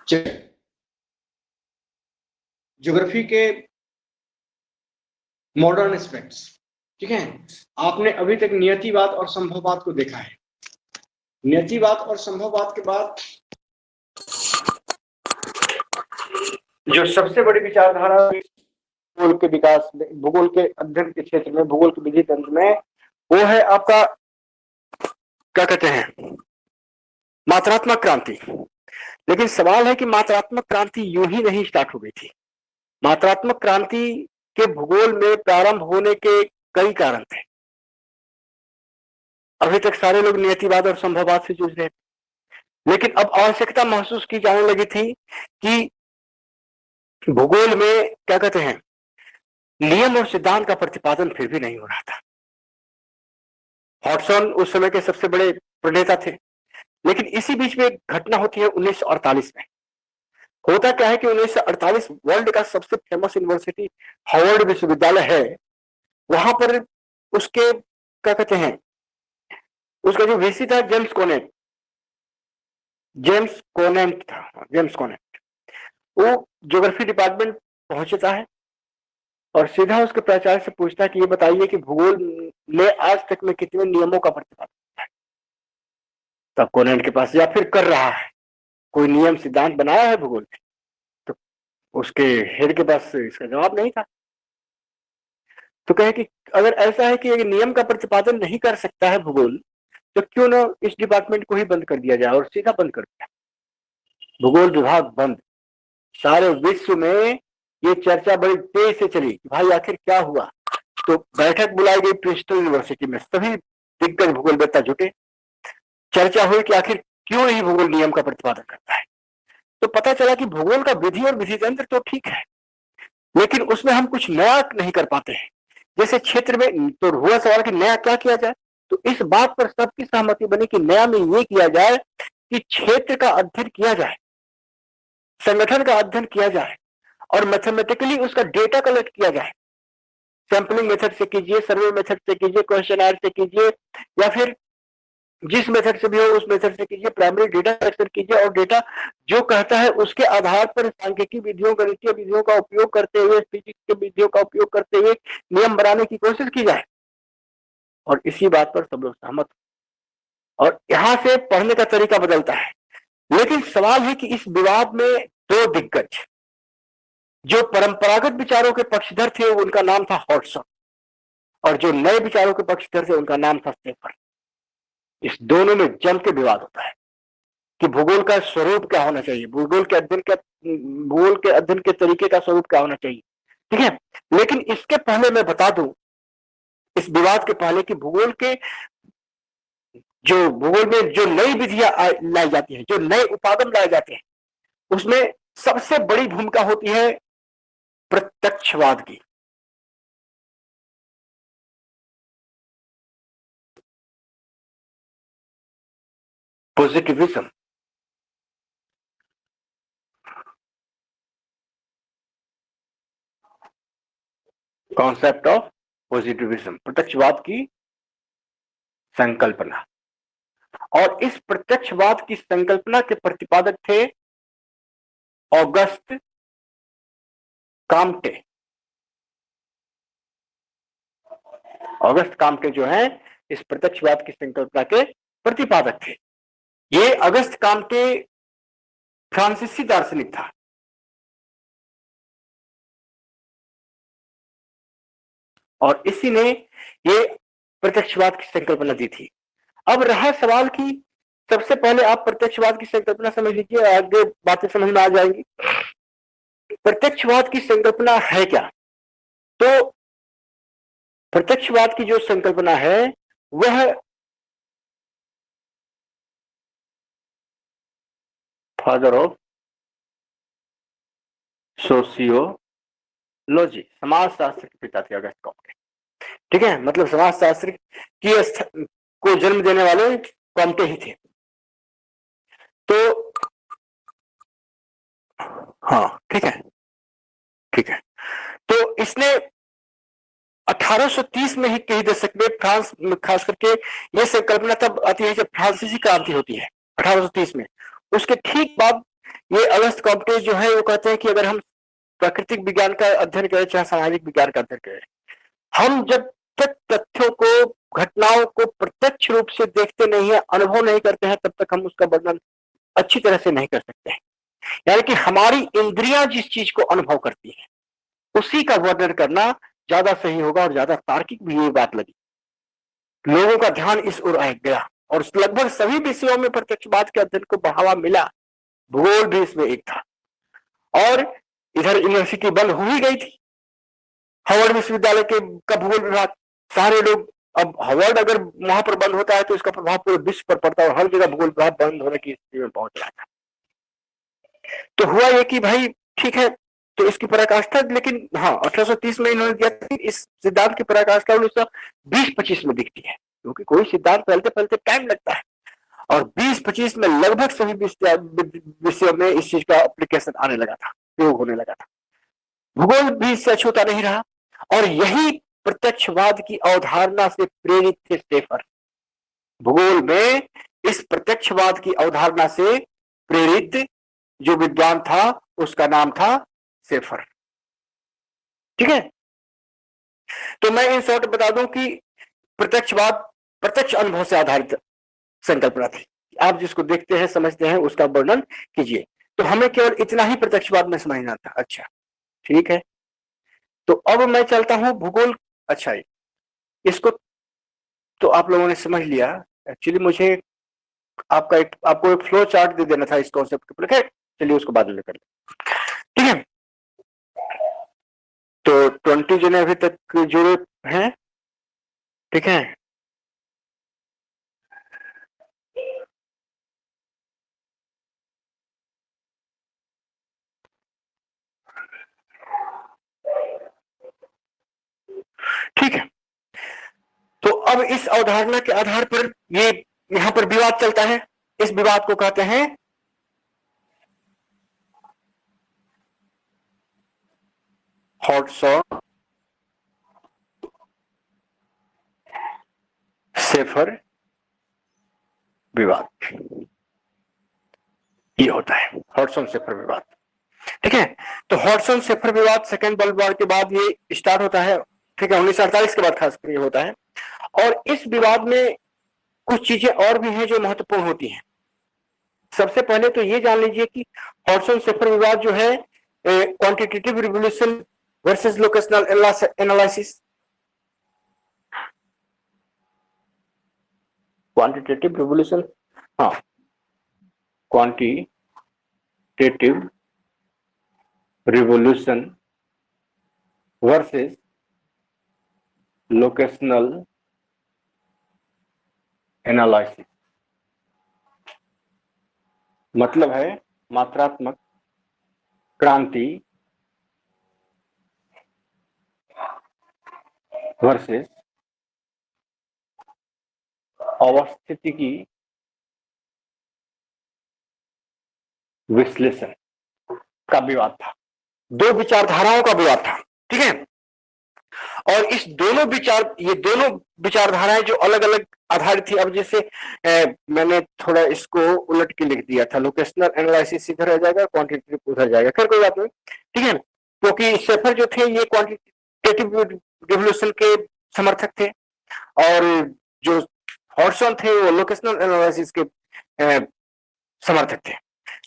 Geography के modern aspects, ठीक है। आपने अभी तक नियतिवाद और संभववाद को देखा है। नियतिवाद और संभववाद के बाद जो सबसे बड़ी विचारधारा भूगोल के विकास में, भूगोल के अध्ययन के क्षेत्र में, भूगोल के विधि तंत्र में, वो है आपका क्या कहते हैं, मात्रात्मक क्रांति। लेकिन सवाल है कि मात्रात्मक क्रांति यूं ही नहीं स्टार्ट हो गई थी। मात्रात्मक क्रांति के भूगोल में प्रारंभ होने के कई कारण थे। अभी तक सारे लोग नियतिवाद और संभववाद से जूझ रहे थे, लेकिन अब आवश्यकता महसूस की जाने लगी थी कि भूगोल में क्या कहते हैं, नियम और सिद्धांत का प्रतिपादन फिर भी नहीं हो रहा था। हॉटसन उस समय के सबसे बड़े प्रणेता थे, लेकिन इसी बीच में एक घटना होती है 1948 में। होता क्या है कि 1948 वर्ल्ड का सबसे फेमस यूनिवर्सिटी हार्वर्ड विश्वविद्यालय है, वहां पर उसके क्या कहते हैं, उसका जो वीसी था जेम्स कोनेंट, वो ज्योग्राफी डिपार्टमेंट पहुंचता है और सीधा उसके प्राचार्य से पूछता है कि ये बताइए कि भूगोल में आज तक में कितने नियमों का प्रतिपादन है। तब कोनेंट के पास, या फिर कर रहा है, कोई नियम सिद्धांत बनाया है भूगोल में? तो उसके हेड के पास इसका जवाब नहीं था। तो कहे कि अगर ऐसा है कि एक नियम का प्रतिपादन नहीं कर सकता है भूगोल, तो क्यों ना इस डिपार्टमेंट को ही बंद कर दिया जाए, और सीधा बंद कर दिया, भूगोल विभाग बंद। सारे विश्व में ये चर्चा बड़ी तेज से चली कि भाई आखिर क्या हुआ। तो बैठक बुलाई गई प्रिंसटन यूनिवर्सिटी में, सभी दिग्गज भूगोलवेत्ता जुटे, चर्चा हुई कि आखिर क्यों नहीं भूगोल नियम का प्रतिपादन करता है। तो पता चला कि भूगोल का विधि और विधि तंत्र तो ठीक है, लेकिन उसमें हम कुछ नया नहीं कर पाते हैं। जैसे क्षेत्र में, तो हुआ सवाल कि नया क्या किया जाए। तो इस बात पर सबकी सहमति बनी कि नया में ये किया जाए कि क्षेत्र का अध्ययन किया जाए, संगठन का अध्ययन किया जाए, और मैथमेटिकली उसका डेटा कलेक्ट किया जाए। सैंपलिंग मेथड से कीजिए, सर्वे मेथड से कीजिए, क्वेश्चनर से कीजिए, या फिर जिस मेथड से भी हो उस मेथड से कीजिए, प्राइमरी डेटा कलेक्शन कीजिए, और डेटा जो कहता है उसके आधार पर सांख्यिकी विधियों, गणितीय विधियों का उपयोग करते हुए, फिजिक्स के विधियों का उपयोग करते हुए नियम बनाने की कोशिश की जाए। और इसी बात पर सब लोग सहमत, और यहां से पढ़ने का तरीका बदलता है। लेकिन सवाल है कि इस विवाद में दो दिग्गज जो परंपरागत विचारों के पक्षधर थे, उनका नाम था हॉटसन, और जो नए विचारों के पक्षधर थे उनका नाम था स्टेफन। इस दोनों में जम के विवाद होता है कि भूगोल का स्वरूप क्या होना चाहिए, भूगोल के अध्ययन के तरीके का स्वरूप क्या होना चाहिए, ठीक है। लेकिन इसके पहले मैं बता दूं, इस विवाद के पहले, कि भूगोल में जो नई विधियां लाई जाती हैं, जो नए उपागम लाए जाते हैं, उसमें सबसे बड़ी भूमिका होती है प्रत्यक्षवाद की। पॉजिटिविज्म, कॉन्सेप्ट ऑफ पॉजिटिविज्म, प्रत्यक्षवाद की संकल्पना। और इस प्रत्यक्षवाद की संकल्पना के प्रतिपादक थे ऑगस्ट काम्टे। ऑगस्ट काम्टे जो है इस प्रत्यक्षवाद की संकल्पना के प्रतिपादक थे। ये ऑगस्ट काम्टे फ्रांसीसी दार्शनिक था। और इसी ने ये प्रत्यक्षवाद की संकल्पना दी थी। अब रहा सवाल कि सबसे पहले आप प्रत्यक्षवाद की संकल्पना समझ लीजिए, आगे बातें समझ में आ जाएंगी। प्रत्यक्षवाद की संकल्पना है क्या? तो प्रत्यक्षवाद की जो संकल्पना है वह फादर ऑफ सोशियोलॉजी, समाजशास्त्र के पिता थे अगस्त कॉम्टे, ठीक है। मतलब समाजशास्त्र को जन्म देने वाले कॉम्टे ही थे। तो हाँ, ठीक है। तो इसने 1830 में ही कई दशक में फ्रांस में खास करके ये संकल्पना तब आती है जब फ्रांसीसी क्रांति होती है 1830 में। उसके ठीक बाद ये अगस्त कॉम्प्टेज जो है वो कहते हैं कि अगर हम प्राकृतिक विज्ञान का अध्ययन करें चाहे सामाजिक विज्ञान का अध्ययन करें, हम जब तक तथ्यों को, घटनाओं को प्रत्यक्ष रूप से देखते नहीं है, अनुभव नहीं करते हैं, तब तक हम उसका वर्णन अच्छी तरह से नहीं कर सकते हैं। यानी कि हमारी इंद्रियां जिस चीज को अनुभव करती है उसी का वर्णन करना ज्यादा सही होगा और ज्यादा तार्किक भी ये बात लगी। लोगों का ध्यान इस ओर आ गया और लगभग सभी विषयों में प्रत्यक्षवाद के अध्ययन को बढ़ावा मिला। भूगोल भी इसमें एक था। और इधर यूनिवर्सिटी बंद हो ही गई थी, हार्वर्ड विश्वविद्यालय के का भूगोल विभाग, सारे लोग, अब हार्वर्ड अगर वहां पर बंद होता है तो इसका प्रभाव पूरे विश्व पर पड़ता है और हर जगह भूगोल विभाग बंद होने की स्थिति में पहुंच रहा था। तो हुआ ये कि भाई ठीक है, तो इसकी पराकाष्ठा, लेकिन हाँ 1830 में इन्होंने दिया था, इस सिद्धांत की पराकाष्ठा 1920-25 में दिखती है, क्योंकि कोई सिद्धांत फैलते फैलते टाइम लगता है। और 20-25 में लगभग सभी विषयों में इस चीज का एप्लीकेशन आने लगा था, प्रयोग होने लगा था। भूगोल भी इससे अछूता नहीं रहा। और यही प्रत्यक्षवाद की अवधारणा से प्रेरित थे शेफर। भूगोल में इस प्रत्यक्षवाद की अवधारणा से प्रेरित जो विद्वान था उसका नाम था शेफर। ठीक है, तो मैं इन शॉर्ट बता दूं कि प्रत्यक्षवाद प्रत्यक्ष अनुभव से आधारित संकल्पना थी। आप जिसको देखते हैं समझते हैं उसका वर्णन कीजिए। तो हमें केवल इतना ही प्रत्यक्षवाद में समझना था। अच्छा ठीक है, तो अब मैं चलता हूं भूगोल। अच्छा इसको तो आप लोगों ने समझ लिया। एक्चुअली मुझे आपको एक फ्लो चार्ट दे देना था इस कॉन्सेप्ट के ऊपर। चलिए उसको बाद में कर लें। ठीक है, तो 20 जने अभी तक जुड़े हैं। ठीक है, ठीक है, तो अब इस अवधारणा के आधार पर ये यहां पर विवाद चलता है। इस विवाद को कहते हैं हॉट्सॉ शेफर विवाद। ये होता है हॉटसन शेफर विवाद। ठीक है, तो हॉटसन शेफर विवाद सेकेंड वर्ल्ड वॉर के बाद ये स्टार्ट होता है। ठीक है, 1948 के बाद खासकर ये होता है। और इस विवाद में कुछ चीजें और भी हैं जो महत्वपूर्ण होती हैं। सबसे पहले तो ये जान लीजिए कि हॉटसन शेफर विवाद जो है quantitative revolution versus locational analysis. Quantitative revolution, हाँ, quantitative revolution versus locational analysis. मतलब है मात्रात्मक क्रांति वर्सेस अवस्थितिकी विश्लेषण का विवाद था। दो विचारधाराओं का विवाद था। ठीक है, और इस दोनों ये दोनों विचारधाराएं जो अलग अलग आधारित थी। अब जैसे मैंने थोड़ा इसको उलट के लिख दिया था, लोकेशनल एनालिसिस इधर आ जाएगा, क्वांटिटेटिव उधर जाएगा, खैर कोई बात नहीं। ठीक है, क्योंकि शेफर जो थे ये क्वांटिटेटिव रिवोल्यूशन के समर्थक थे और जो हॉटसन थे वो लोकेशनल एनालिसिस के समर्थक थे।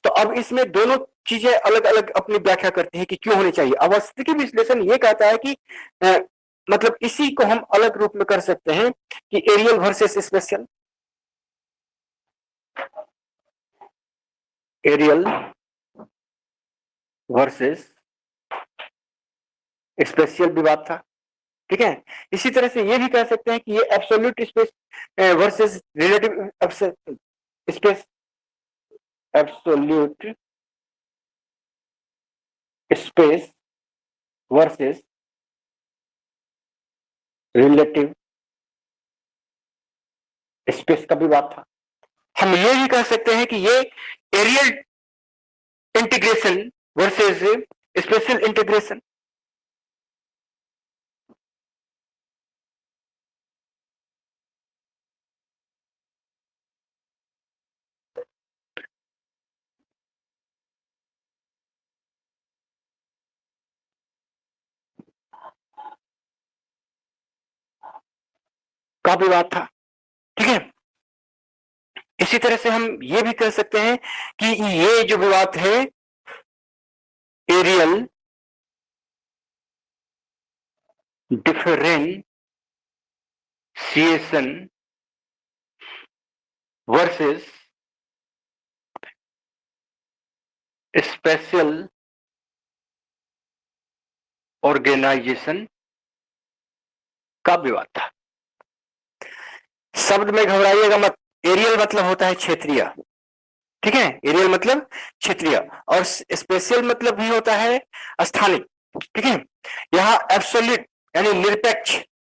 तो अब इसमें दोनों चीजें अलग अलग अपनी व्याख्या करती है कि क्यों होनी चाहिए। अवस्थितिकी विश्लेषण ये कहता है कि मतलब इसी को हम अलग रूप में कर सकते हैं कि areal versus spatial, areal versus spatial विवाद था। ठीक है, इसी तरह से ये भी कह सकते हैं कि ये absolute space versus relative space, absolute space versus relative space का विवाद था। हम ये भी कह सकते हैं कि ये areal integration versus spatial integration. का विवाद था। ठीक है, इसी तरह से हम ये भी कह सकते हैं कि ये जो विवाद है areal differentiation versus spatial organisation का विवाद था। शब्द में घबराइएगा मत, एरियल मतलब होता है क्षेत्रीय। ठीक है, एरियल मतलब क्षेत्रीय, और स्पेशल मतलब भी होता है स्थानिक। ठीक है, यहां एब्सोल्यूट यानी निरपेक्ष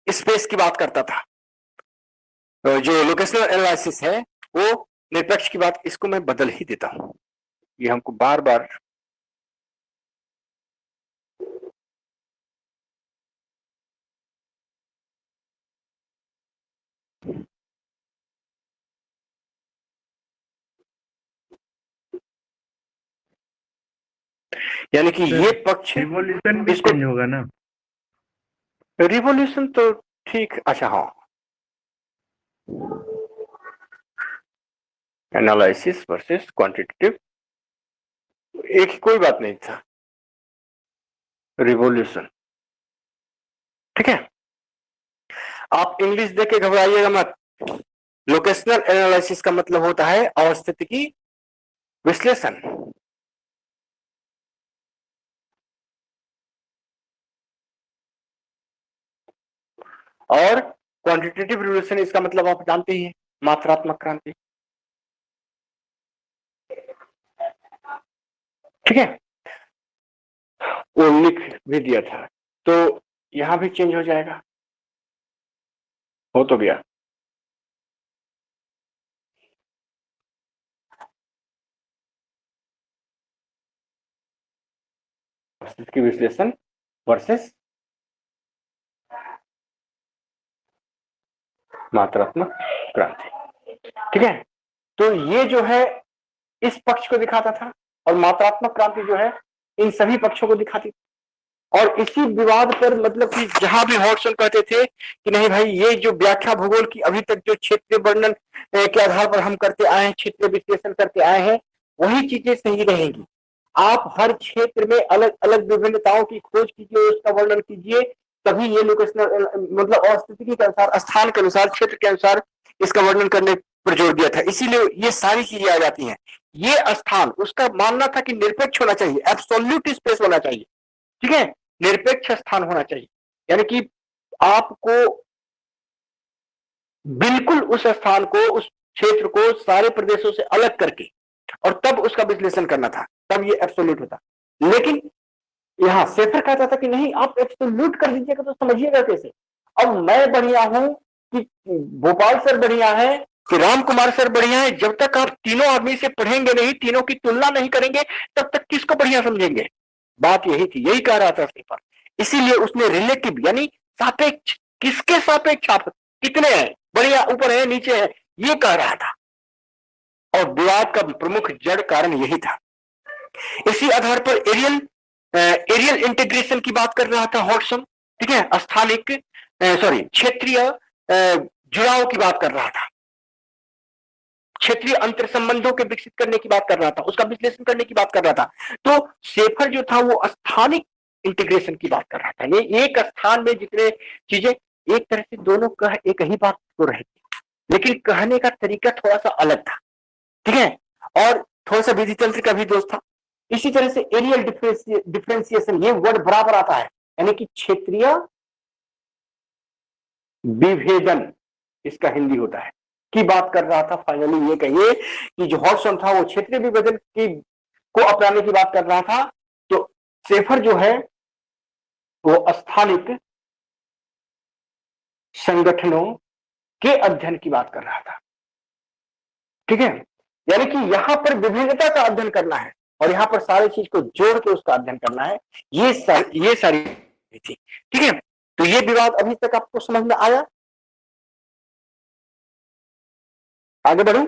स्पेस की बात करता था। तो जो लोकेशनल एनालिसिस है वो निरपेक्ष की बात, इसको मैं बदल ही देता हूं, ये हमको बार बार यानी कि ये पक्ष रिवॉल्यूशन भी इसको चेंज होगा ना? रिवॉल्यूशन तो ठीक, अच्छा हाँ, एनालिसिस वर्सेस क्वांटिटेटिव एक कोई बात नहीं था, रिवॉल्यूशन। ठीक है, आप इंग्लिश देख के घबराइएगा मत। लोकेशनल एनालिसिस का मतलब होता है अवस्थितिकी विश्लेषण। और क्वांटिटेटिव रिवॉल्यूशन इसका मतलब आप जानते ही हैं, मात्रात्मक क्रांति। ठीक है, वो लिख भी दिया था, तो यहां भी चेंज हो जाएगा, हो तो गया। की विश्लेषण वर्सेस मात्रात्मक क्रांति। ठीक है, तो ये जो है इस पक्ष को दिखाता था, और मात्रात्मक क्रांति जो है इन सभी पक्षों को दिखाती। और इसी विवाद पर मतलब कि जहां भी हॉटसन कहते थे कि नहीं भाई, ये जो व्याख्या भूगोल की अभी तक जो क्षेत्रीय वर्णन के आधार पर हम करते आए हैं, क्षेत्रीय विश्लेषण करते आए हैं, वही चीजें सही रहेंगी। आप हर क्षेत्र में अलग अलग विभिन्नताओं की खोज कीजिए, उसका वर्णन कीजिए, तभी ये लोकेशनल मतलब अस्तित्व के अनुसार, स्थान के अनुसार, क्षेत्र के अनुसार इसका वर्णन करने पर जोर दिया था। इसीलिए ये सारी चीजें आ जाती हैं। ये स्थान, उसका मानना था कि निरपेक्ष होना चाहिए, एब्सोल्यूट स्पेस होना चाहिए। ठीक है, निरपेक्ष स्थान होना चाहिए, यानी कि आपको बिल्कुल उस स्थान को, उस क्षेत्र को सारे प्रदेशों से अलग करके और तब उसका विश्लेषण करना था, तब ये एब्सोल्यूट होता। लेकिन यहां सेफर कहता था कि नहीं, आप एब्सोल्यूट कर दीजिएगा तो समझिएगा कैसे। अब मैं बढ़िया हूं कि भोपाल सर बढ़िया है कि राम कुमार सर बढ़िया है, जब तक आप तीनों आदमी से पढ़ेंगे नहीं, तीनों की तुलना नहीं करेंगे, तब तक किसको बढ़िया समझेंगे। बात यही थी, यही कह रहा था सेफर। इसीलिए उसने रिलेटिव यानी सापेक्ष, किसके सापेक्ष आप कितने हैं, बढ़िया ऊपर है नीचे है, ये कह रहा था। और विवाद का प्रमुख जड़ कारण यही था। इसी आधार पर एरियल इंटीग्रेशन की बात कर रहा था हॉटसन। ठीक है, स्थानिक सॉरी क्षेत्रीय जुड़ाव की बात कर रहा था, क्षेत्रीय अंतर संबंधों के विकसित करने की बात कर रहा था, उसका विश्लेषण करने की बात कर रहा था। तो शेफर जो था वो स्थानिक इंटीग्रेशन की बात कर रहा था। ये एक स्थान में जितने चीजें, एक तरह से दोनों कह एक ही बात तो रहे, लेकिन कहने का तरीका थोड़ा सा अलग था। ठीक है, और थोड़ा सा विधि तंत्र का भी दोष था। इसी तरह से एरियल डिफरेंशिएशन, ये वर्ड बराबर आता है, यानी कि क्षेत्रीय विभेदन इसका हिंदी होता है, की बात कर रहा था। फाइनली ये कहिए कि जो हॉटसन था वो क्षेत्रीय विभेदन की को अपनाने की बात कर रहा था, तो सेफर जो है वो स्थानिक संगठनों के अध्ययन की बात कर रहा था। ठीक है, यानी कि यहां पर विभिन्नता का अध्ययन करना है और यहां पर सारी चीज को जोड़ के उसका अध्ययन करना है, ये सारी थी। ठीक है, तो ये विवाद अभी तक आपको समझ में आया? आगे बढ़ू?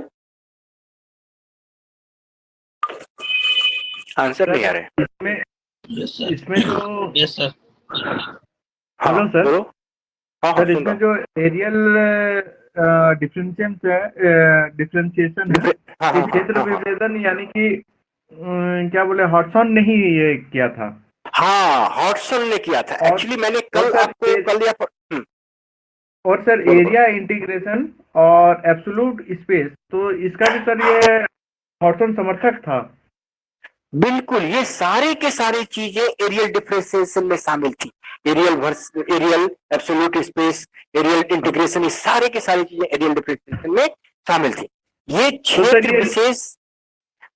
आंसर नहीं आ रहे इसमें तो यस सर। हेलो सर, बोलो। हाँ हाँ सर सुन रहा इसमें हूँ। जो एरियल डिफरेंशिएशन है, हाँ ये हाँ हाँ क्षेत्र हाँ हाँ विभेदन यानी कि क्या बोले, हॉटसन ने ही ये किया था। हाँ, हॉटसन ने किया था और एक्चुअली। मैंने और कल सर आपको ये कल या और सर बोलो बोलो। एरिया इंटीग्रेशन और एब्सोल्यूट स्पेस, तो इसका भी सर ये हॉटसन समर्थक था। बिल्कुल, ये सारे के सारी चीजें एरियल डिफरेंशिएशन में शामिल थी। एरियल एब्सोल्यूट स्पेस, एरियल हाँ, इंटीग्रेशन, ये सारे के सारी चीजें एरियल डिफरेंशिएशन में शामिल थी। ये तो सर क्षेत्र ये विशेष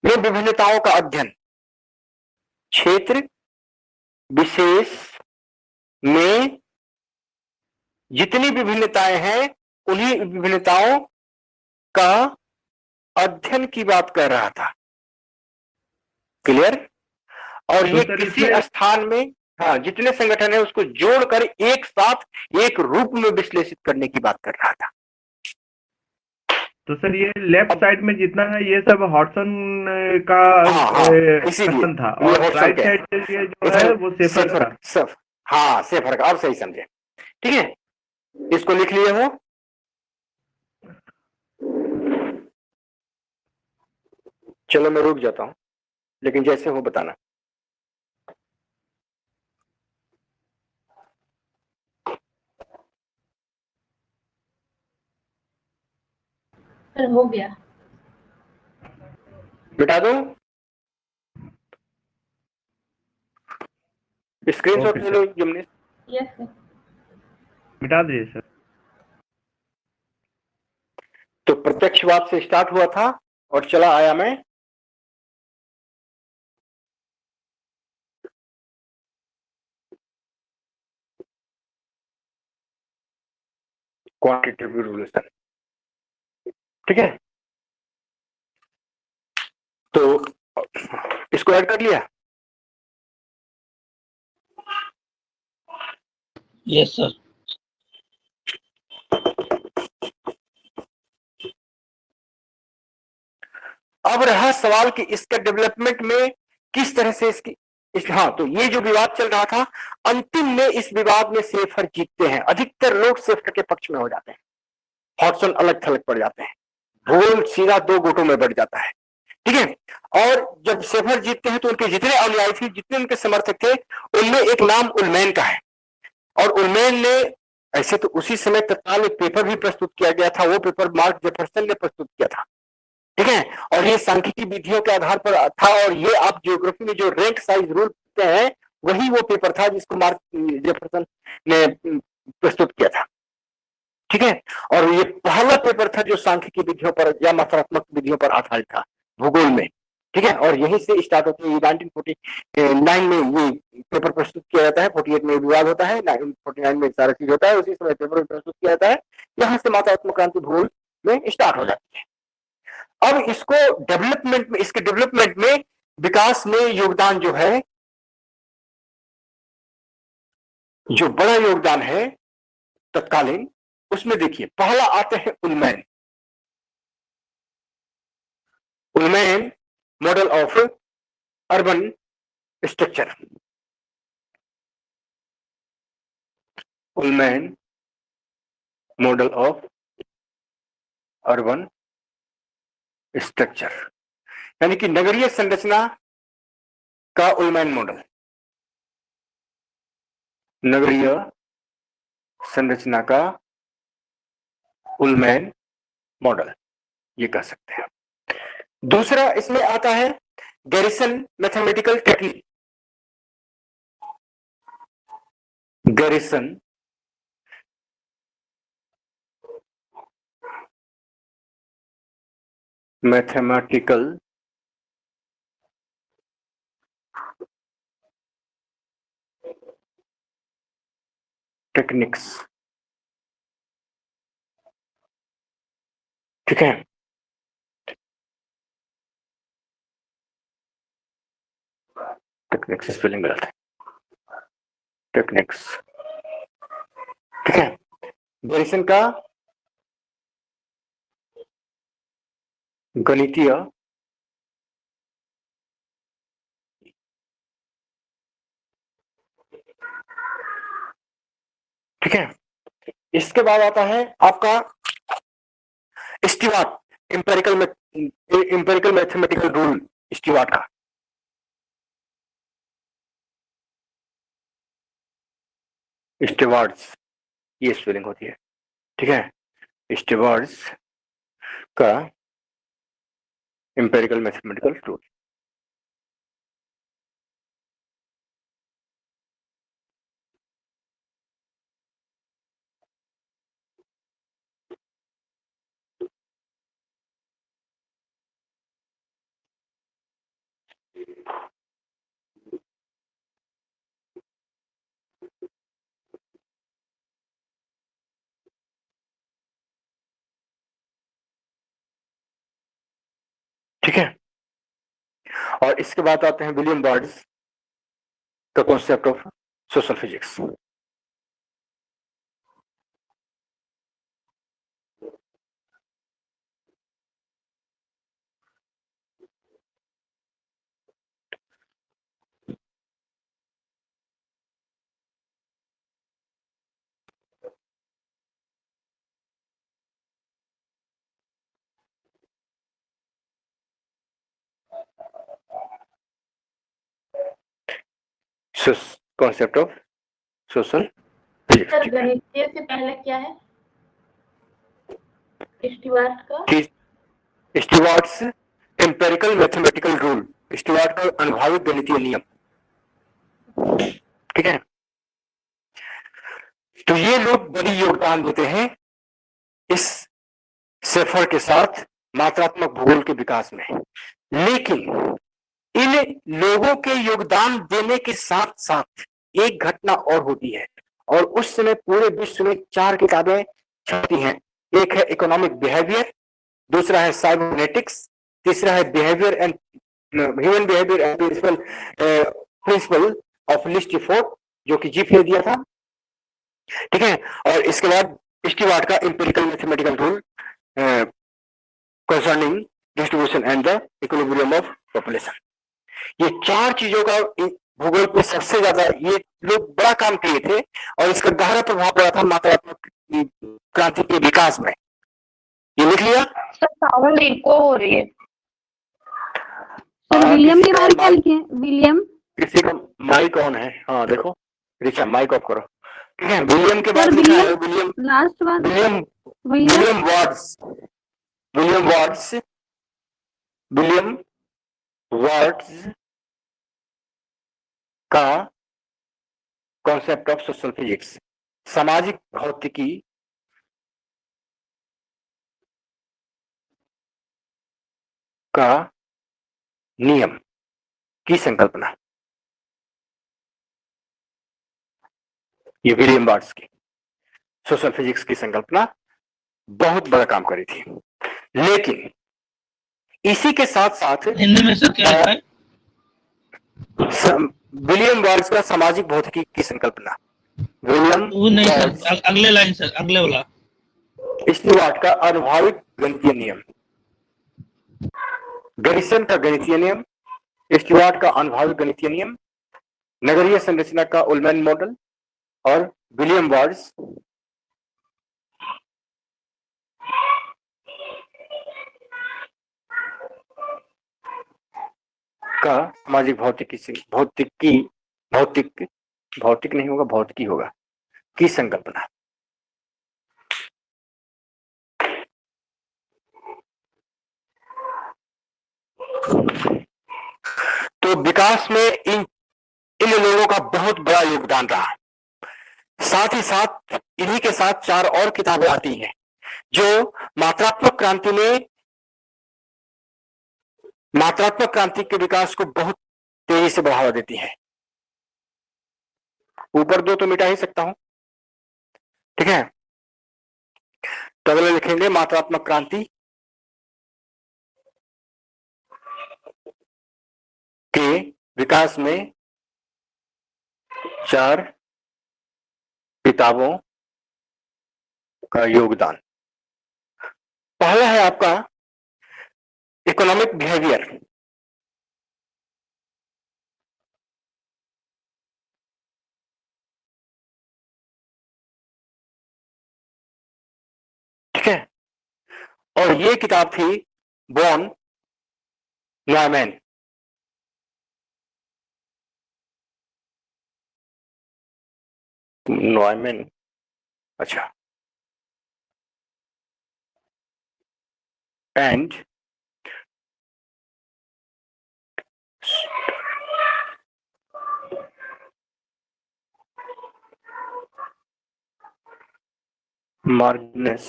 में विभिन्नताओं का अध्ययन, क्षेत्र विशेष में जितनी विभिन्नताएं हैं उन्हीं विभिन्नताओं का अध्ययन की बात कर रहा था। क्लियर? और तो ये सर किसी इसमें स्थान में, हाँ, जितने संगठन है उसको जोड़कर एक साथ एक रूप में विश्लेषित करने की बात कर रहा था। तो सर ये लेफ्ट अब साइड में जितना है ये सब हॉटसन का हाँ हाँ, इसीलिए कथन था, ये और हॉटसन राइट के साइड के लिए जो है इधर वो सेफर सेफर का। सब, हाँ सेफर का, आप सही समझे। ठीक है, इसको लिख लिए हो। चलो मैं रुक जाता हूं, लेकिन जैसे हो बताना। सर हो गया। मिटा दूं? स्क्रीनशॉट ओके ले सर, लो जुमनी। Yes sir. मिटा दीजिए सर। तो प्रत्यक्षवाद से स्टार्ट हुआ था और चला आया मैं क्वांटिटेटिव रिवोल्यूशन। ठीक है, तो इसको ऐड कर लिया। Yes sir. अब रहा सवाल कि इसका डेवलपमेंट में किस तरह से हाँ, तो ये जो विवाद चल रहा था, अंतिम में इस विवाद में सेफर जीतते हैं। अधिकतर लोग सेफर के पक्ष में हो जाते हैं, हॉटसन अलग थलग पड़ जाते हैं, भूल सीधा दो गुटों में बढ़ जाता है। ठीक है, और जब सेफर जीतते हैं तो उनके जितने अनुयायी थे, जितने उनके समर्थक थे, उनमें एक नाम उलमैन का है। और उलमैन ने, ऐसे तो उसी समय तत्काल एक पेपर भी प्रस्तुत किया गया था, वो पेपर मार्क जेफरसन ने प्रस्तुत किया था। ठीक है, और ये सांख्यिकी विधियों के आधार पर था, और ये आप ज्योग्राफी में जो रैंक साइज रूल हैं, वही वो पेपर था जिसको मार्क जेफरसन ने प्रस्तुत किया था। ठीक है, और ये पहला पेपर था जो सांख्यिकी विधियों पर या मात्रात्मक विधियों पर आधारित था भूगोल में। ठीक है, और यहीं से स्टार्ट होती है। 1949 में ये पेपर प्रस्तुत किया जाता है, 48 में विवाद होता है, 1949 में सारा चीज होता है, उसी समय पेपर प्रस्तुत किया जाता है। यहाँ से मात्रात्मक क्रांति भूगोल में स्टार्ट हो जाती है। अब इसको डेवलपमेंट में, इसके डेवलपमेंट में, विकास में योगदान जो है, जो बड़ा योगदान है तत्कालीन, उसमें देखिए पहला आते हैं Ullman. Ullman model of urban structure. Ullman model of urban structure, यानी कि नगरीय संरचना का उलमैन मॉडल, नगरीय संरचना का उलमैन मॉडल, ये कह सकते हैं। दूसरा इसमें आता है garrison mathematical technique. Garrison mathematical techniques. ठीक है, टेक्निक्स स्पेलिंग गलत है, टेक्निक्स। ठीक है, गैरिसन का गणितीय ठीक है, इसके बाद आता है आपका स्टीवार्ट इंपेरिकल मैथमेटिकल रूल स्टीवार्ट का। स्टीवार्ट्स ये स्पेलिंग होती है, ठीक है, स्टीवार्ट्स का इंपेरिकल मैथमेटिकल रूल। ठीक है, और इसके बाद आते हैं विलियम बर्ड्स का concept of social physics. Concept of social physics. Sir गणितीय से पहले क्या है? स्टीवार्ट का स्टीवार्ट्स एम्पेरिकल मैथमेटिकल रूल, स्टीवार्ट का अनुभाविक गणितीय नियम, ठीक है। तो ये लोग बड़ी योगदान देते हैं इस सेफर के साथ मात्रात्मक भूगोल के विकास में। लेकिन इन लोगों के योगदान देने के साथ साथ एक घटना और होती है, और उस समय पूरे विश्व में 4 किताबें छपती हैं। एक है इकोनॉमिक बिहेवियर, दूसरा है साइबरनेटिक्स, तीसरा है behaviour and human behaviour and principle of least effort, जो कि जीफ ने दिया था, ठीक है। और इसके बाद स्टीवार्ट का empirical mathematical rule concerning distribution and the equilibrium of population. ये 4 चीजों का भूगोल पे सबसे ज्यादा ये लोग बड़ा काम किए थे, और इसका गहरा प्रभाव पड़ा था मात्रात्मक क्रांति के विकास में। ये लिख लिया सर? साउंड इको हो रही है सर। विलियम के बारे में क्या लिखे हैं? विलियम, किसी का माइक ऑन है? हाँ देखो रिचा, माइक ऑफ करो, ठीक है। विलियम के बाद सर लिखा है विलियम, विलियम लास्ट बात William William William Wards William Wards William Wards का कॉन्सेप्ट ऑफ सोशल फिजिक्स, सामाजिक भौतिकी का नियम की संकल्पना, ये विलियम वार्ड्स की सोशल फिजिक्स की संकल्पना बहुत बड़ा काम करी थी। लेकिन इसी के साथ साथ हिंदी में सर क्या है? विलियम वार्ड्स का सामाजिक भौतिकी की संकल्पना, विलियम वो नहीं वार्ड्स, सर, अगले लाइन सर, अगले वाला। स्टीवार्ट का अनुभाविक गणितीय नियम, गैरिसन का गणितीय नियम, स्टीवार्ट का अनुभाविक गणितीय नियम, नगरीय संरचना का उलमैन मॉडल, और विलियम वार्ड्स का सामाजिक भौतिक नहीं होगा, भौतिकी होगा, की संकल्पना। तो विकास में इन लोगों का बहुत बड़ा योगदान रहा। साथ ही साथ इन्हीं के साथ 4 और किताबें आती हैं जो मात्रात्मक क्रांति के विकास को बहुत तेजी से बढ़ावा देती है। ऊपर 2 तो मिटा ही सकता हूं, ठीक है। तो अगले लिखेंगे मात्रात्मक क्रांति के विकास में 4 किताबों का योगदान। पहला है आपका इकोनॉमिक बिहेवियर, ठीक है। और ये किताब थी बॉन न्यूमैन। न्यूमैन, अच्छा। एंड मार्गनस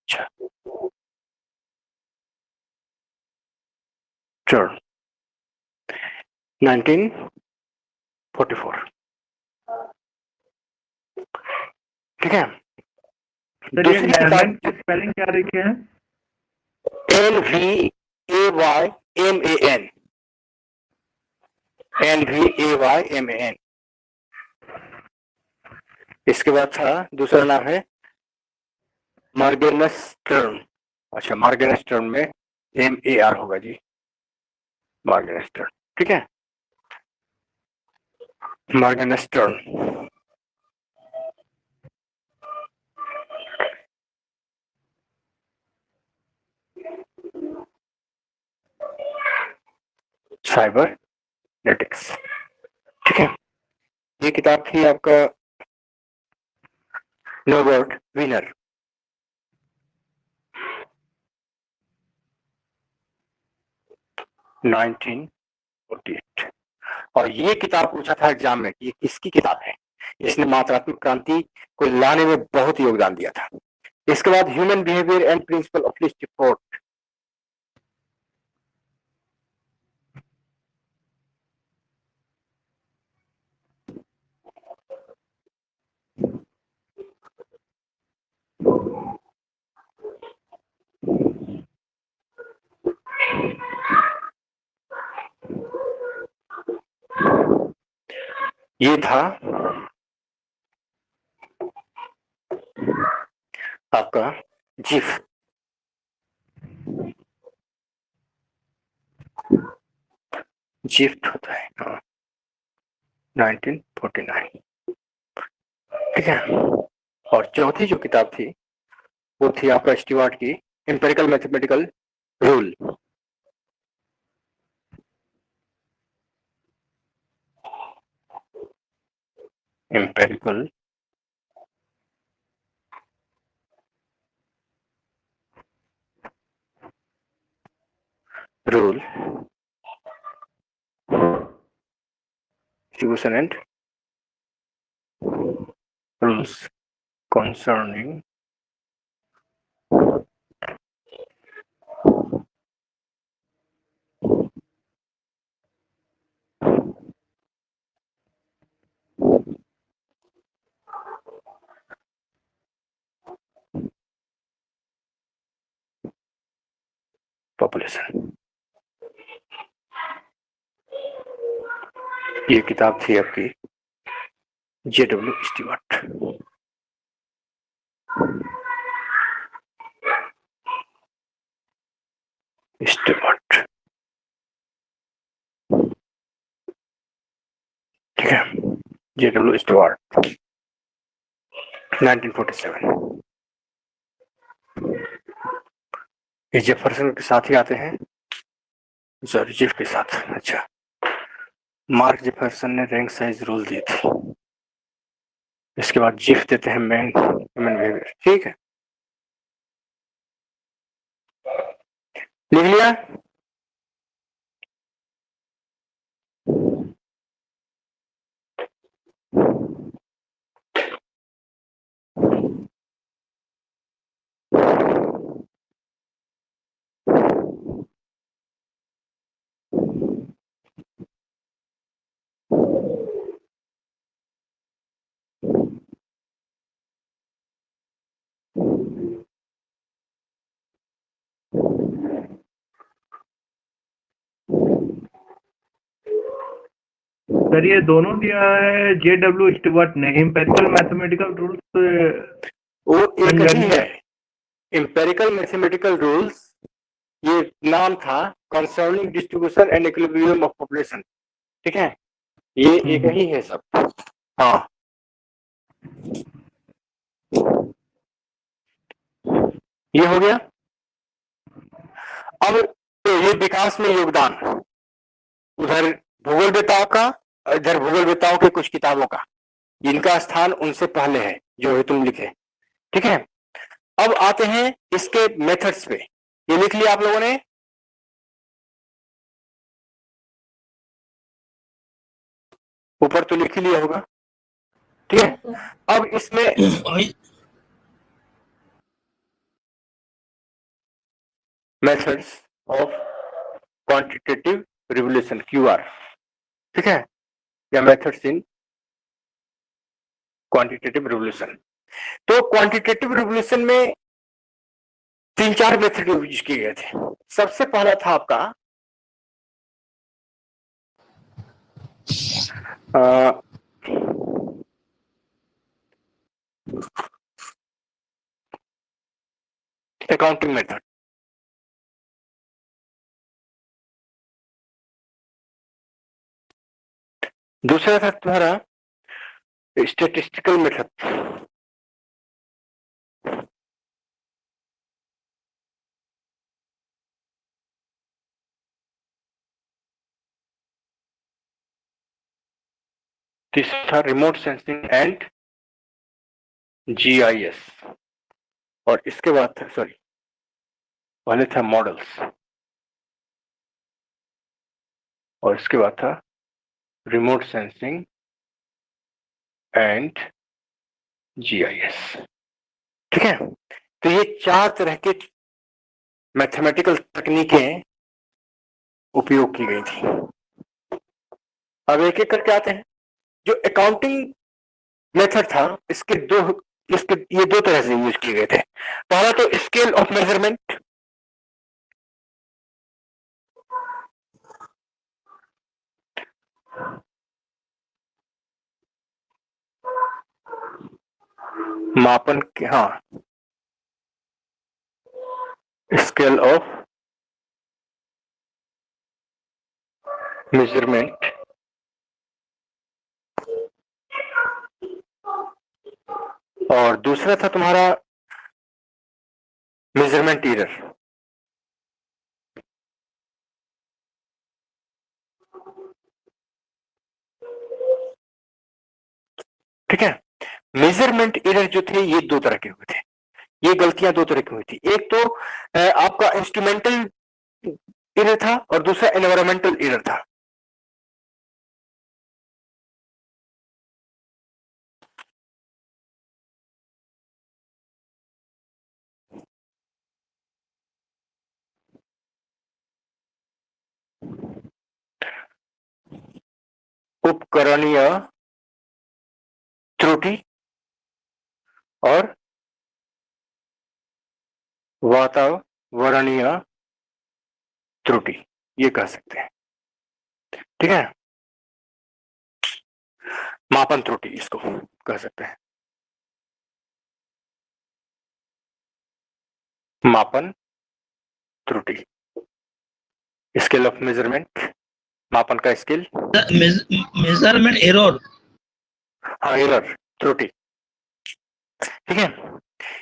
अच्छा, टर्न 1944, ठीक है। सर ये दूसरी न्यूमैन किताब की स्पेलिंग क्या लिखे हैं? NVAYMAN, NVAYMAN। इसके बाद था दूसरा नाम है मार्गेनस टर्न। अच्छा, मार्गेनस टर्न में MAR होगा जी, मार्गेनस टर्न, ठीक है। मार्गेनस टर्न साइबरनेटिक्स, ठीक है। ये किताब थी आपका नोबर्ट विनर। नाइनटीन 48। और ये किताब पूछा था एग्जाम में कि ये किसकी किताब है, इसने मात्रात्मक क्रांति को लाने में बहुत योगदान दिया था। इसके बाद human behaviour and principle of list report. ये था आपका जिफ, जिफ्ट होता है, हाँ, 1949, ठीक है। और चौथी जो किताब थी वो थी आपका स्टीवार्ट की empirical mathematical rule. Empirical rule, distribution and rules concerning population. ये किताब थी आपकी JW स्टीवर्ट। स्टीवर्ट, ठीक है, JW स्टीवर्ट 1947। ये जेफरसन के साथ ही आते हैं, सॉरी जिफ के साथ। अच्छा, मार्क जेफरसन ने रैंक साइज रूल दी थी। इसके बाद जिफ देते हैं मैन ह्यूमन बिहेवियर, ठीक है। लिख लिया? सर ये दोनों दिया है JW स्टीवर्ट ने, एम्पिरिकल मैथमेटिकल रूल्स। वो एक ही है, एम्पिरिकल मैथमेटिकल रूल्स, ये नाम था concerning distribution and equilibrium of population, ठीक है। ये एक ही है सब, हाँ। ये हो गया। अब तो ये विकास में योगदान, उधर भूगोलवेताओं का, इधर भूगोलवेताओं के कुछ किताबों का, इनका स्थान उनसे पहले है जो है तुम लिखे। ठीक है, अब आते हैं इसके मेथड्स पे। ये लिख लिया आप लोगों ने? ऊपर तो लिख ही लिया होगा। ठीक है, अब इसमें वही methods of quantitative revolution, QR. ठीक है, या मेथड्स इन क्वांटिटेटिव रिवोल्यूशन। तो क्वांटिटेटिव रिवोल्यूशन में 3-4 मेथड यूज किए गए थे। सबसे पहला था आपका अकाउंटिंग मेथड। दूसरा था तुम्हारा स्टैटिस्टिकल मेथड। तीसरा था रिमोट सेंसिंग एंड जीआईएस। और इसके बाद था, सॉरी, पहले था मॉडल्स और इसके बाद था रिमोट सेंसिंग एंड जीआईएस। ठीक है, तो ये 4 तरह के मैथमेटिकल तकनीकें उपयोग की गई थी। अब एक एक करके आते हैं। जो अकाउंटिंग मेथड था, इसके ये 2 तरह से यूज किए गए थे। पहला तो स्केल ऑफ मेजरमेंट, मापन के, हाँ, स्केल ऑफ मेजरमेंट और दूसरा था तुम्हारा मेजरमेंट एरर। ठीक है, मेजरमेंट एरर जो थे ये 2 तरह के हुए थे। ये गलतियां 2 तरह की हुई थी। एक तो आपका इंस्ट्रूमेंटल एरर था और दूसरा एनवायरमेंटल एरर था। उपकरणीय त्रुटि और वातावरणीय त्रुटि, ये कह सकते हैं। ठीक है, मापन त्रुटि इसको कह सकते हैं। मापन त्रुटि, स्केल ऑफ मेजरमेंट, मापन का स्केल, मेजरमेंट एरर। हाँ, एरर, त्रुटि। ठीक है,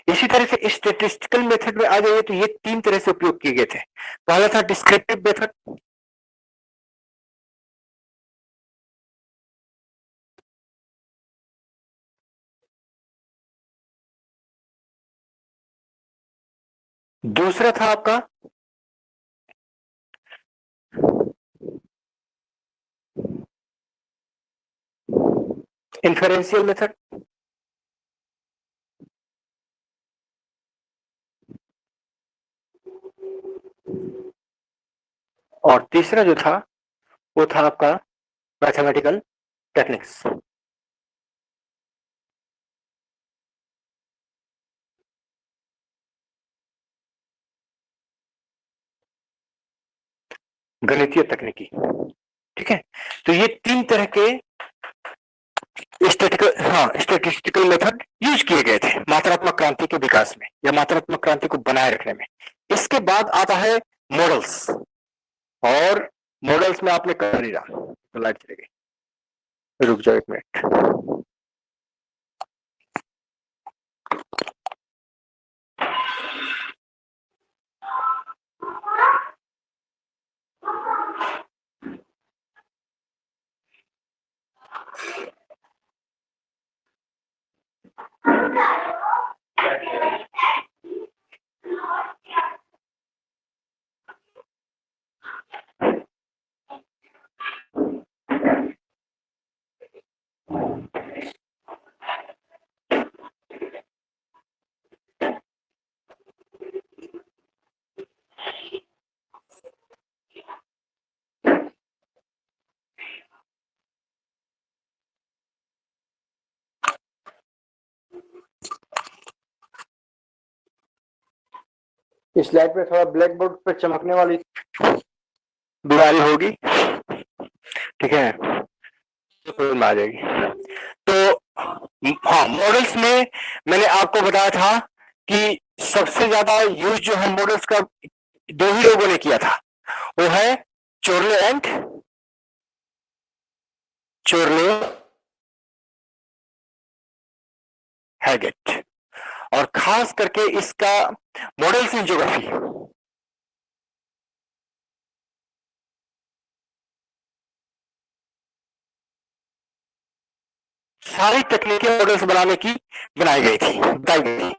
इसी तरह से स्टैटिस्टिकल मेथड में आ जाइए तो ये 3 तरह से उपयोग किए गए थे। पहला था डिस्क्रिप्टिव मेथड, दूसरा था आपका इन्फेरेंशियल मेथड, और तीसरा जो था वो था आपका मैथमेटिकल टेक्निक्स। गणितीय तकनीकी। ठीक है, तो ये 3 तरह के स्टैटिस्टिकल मेथड यूज किए गए थे मात्रात्मक क्रांति के विकास में या मात्रात्मक क्रांति को बनाए रखने में। इसके बाद आता है मॉडल्स, और मॉडल्स में आपने कर लिया, तो लाइट चली गई, रुक जाओ 1 मिनट। इस स्लाइड पे थोड़ा ब्लैक बोर्ड पे चमकने वाली बीमारी होगी, ठीक है, तो आ जाएगी। तो हाँ, मॉडल्स में मैंने आपको बताया था कि सबसे ज्यादा यूज जो है मॉडल्स का दो ही लोगों ने किया था, वो है चोर्ले एंड हैगेट, और खास करके इसका मॉडल्स इन ज्योग्राफी। सारी तकनीकें मॉडल्स बनाने की बनाई गई थी, बताई गई थी,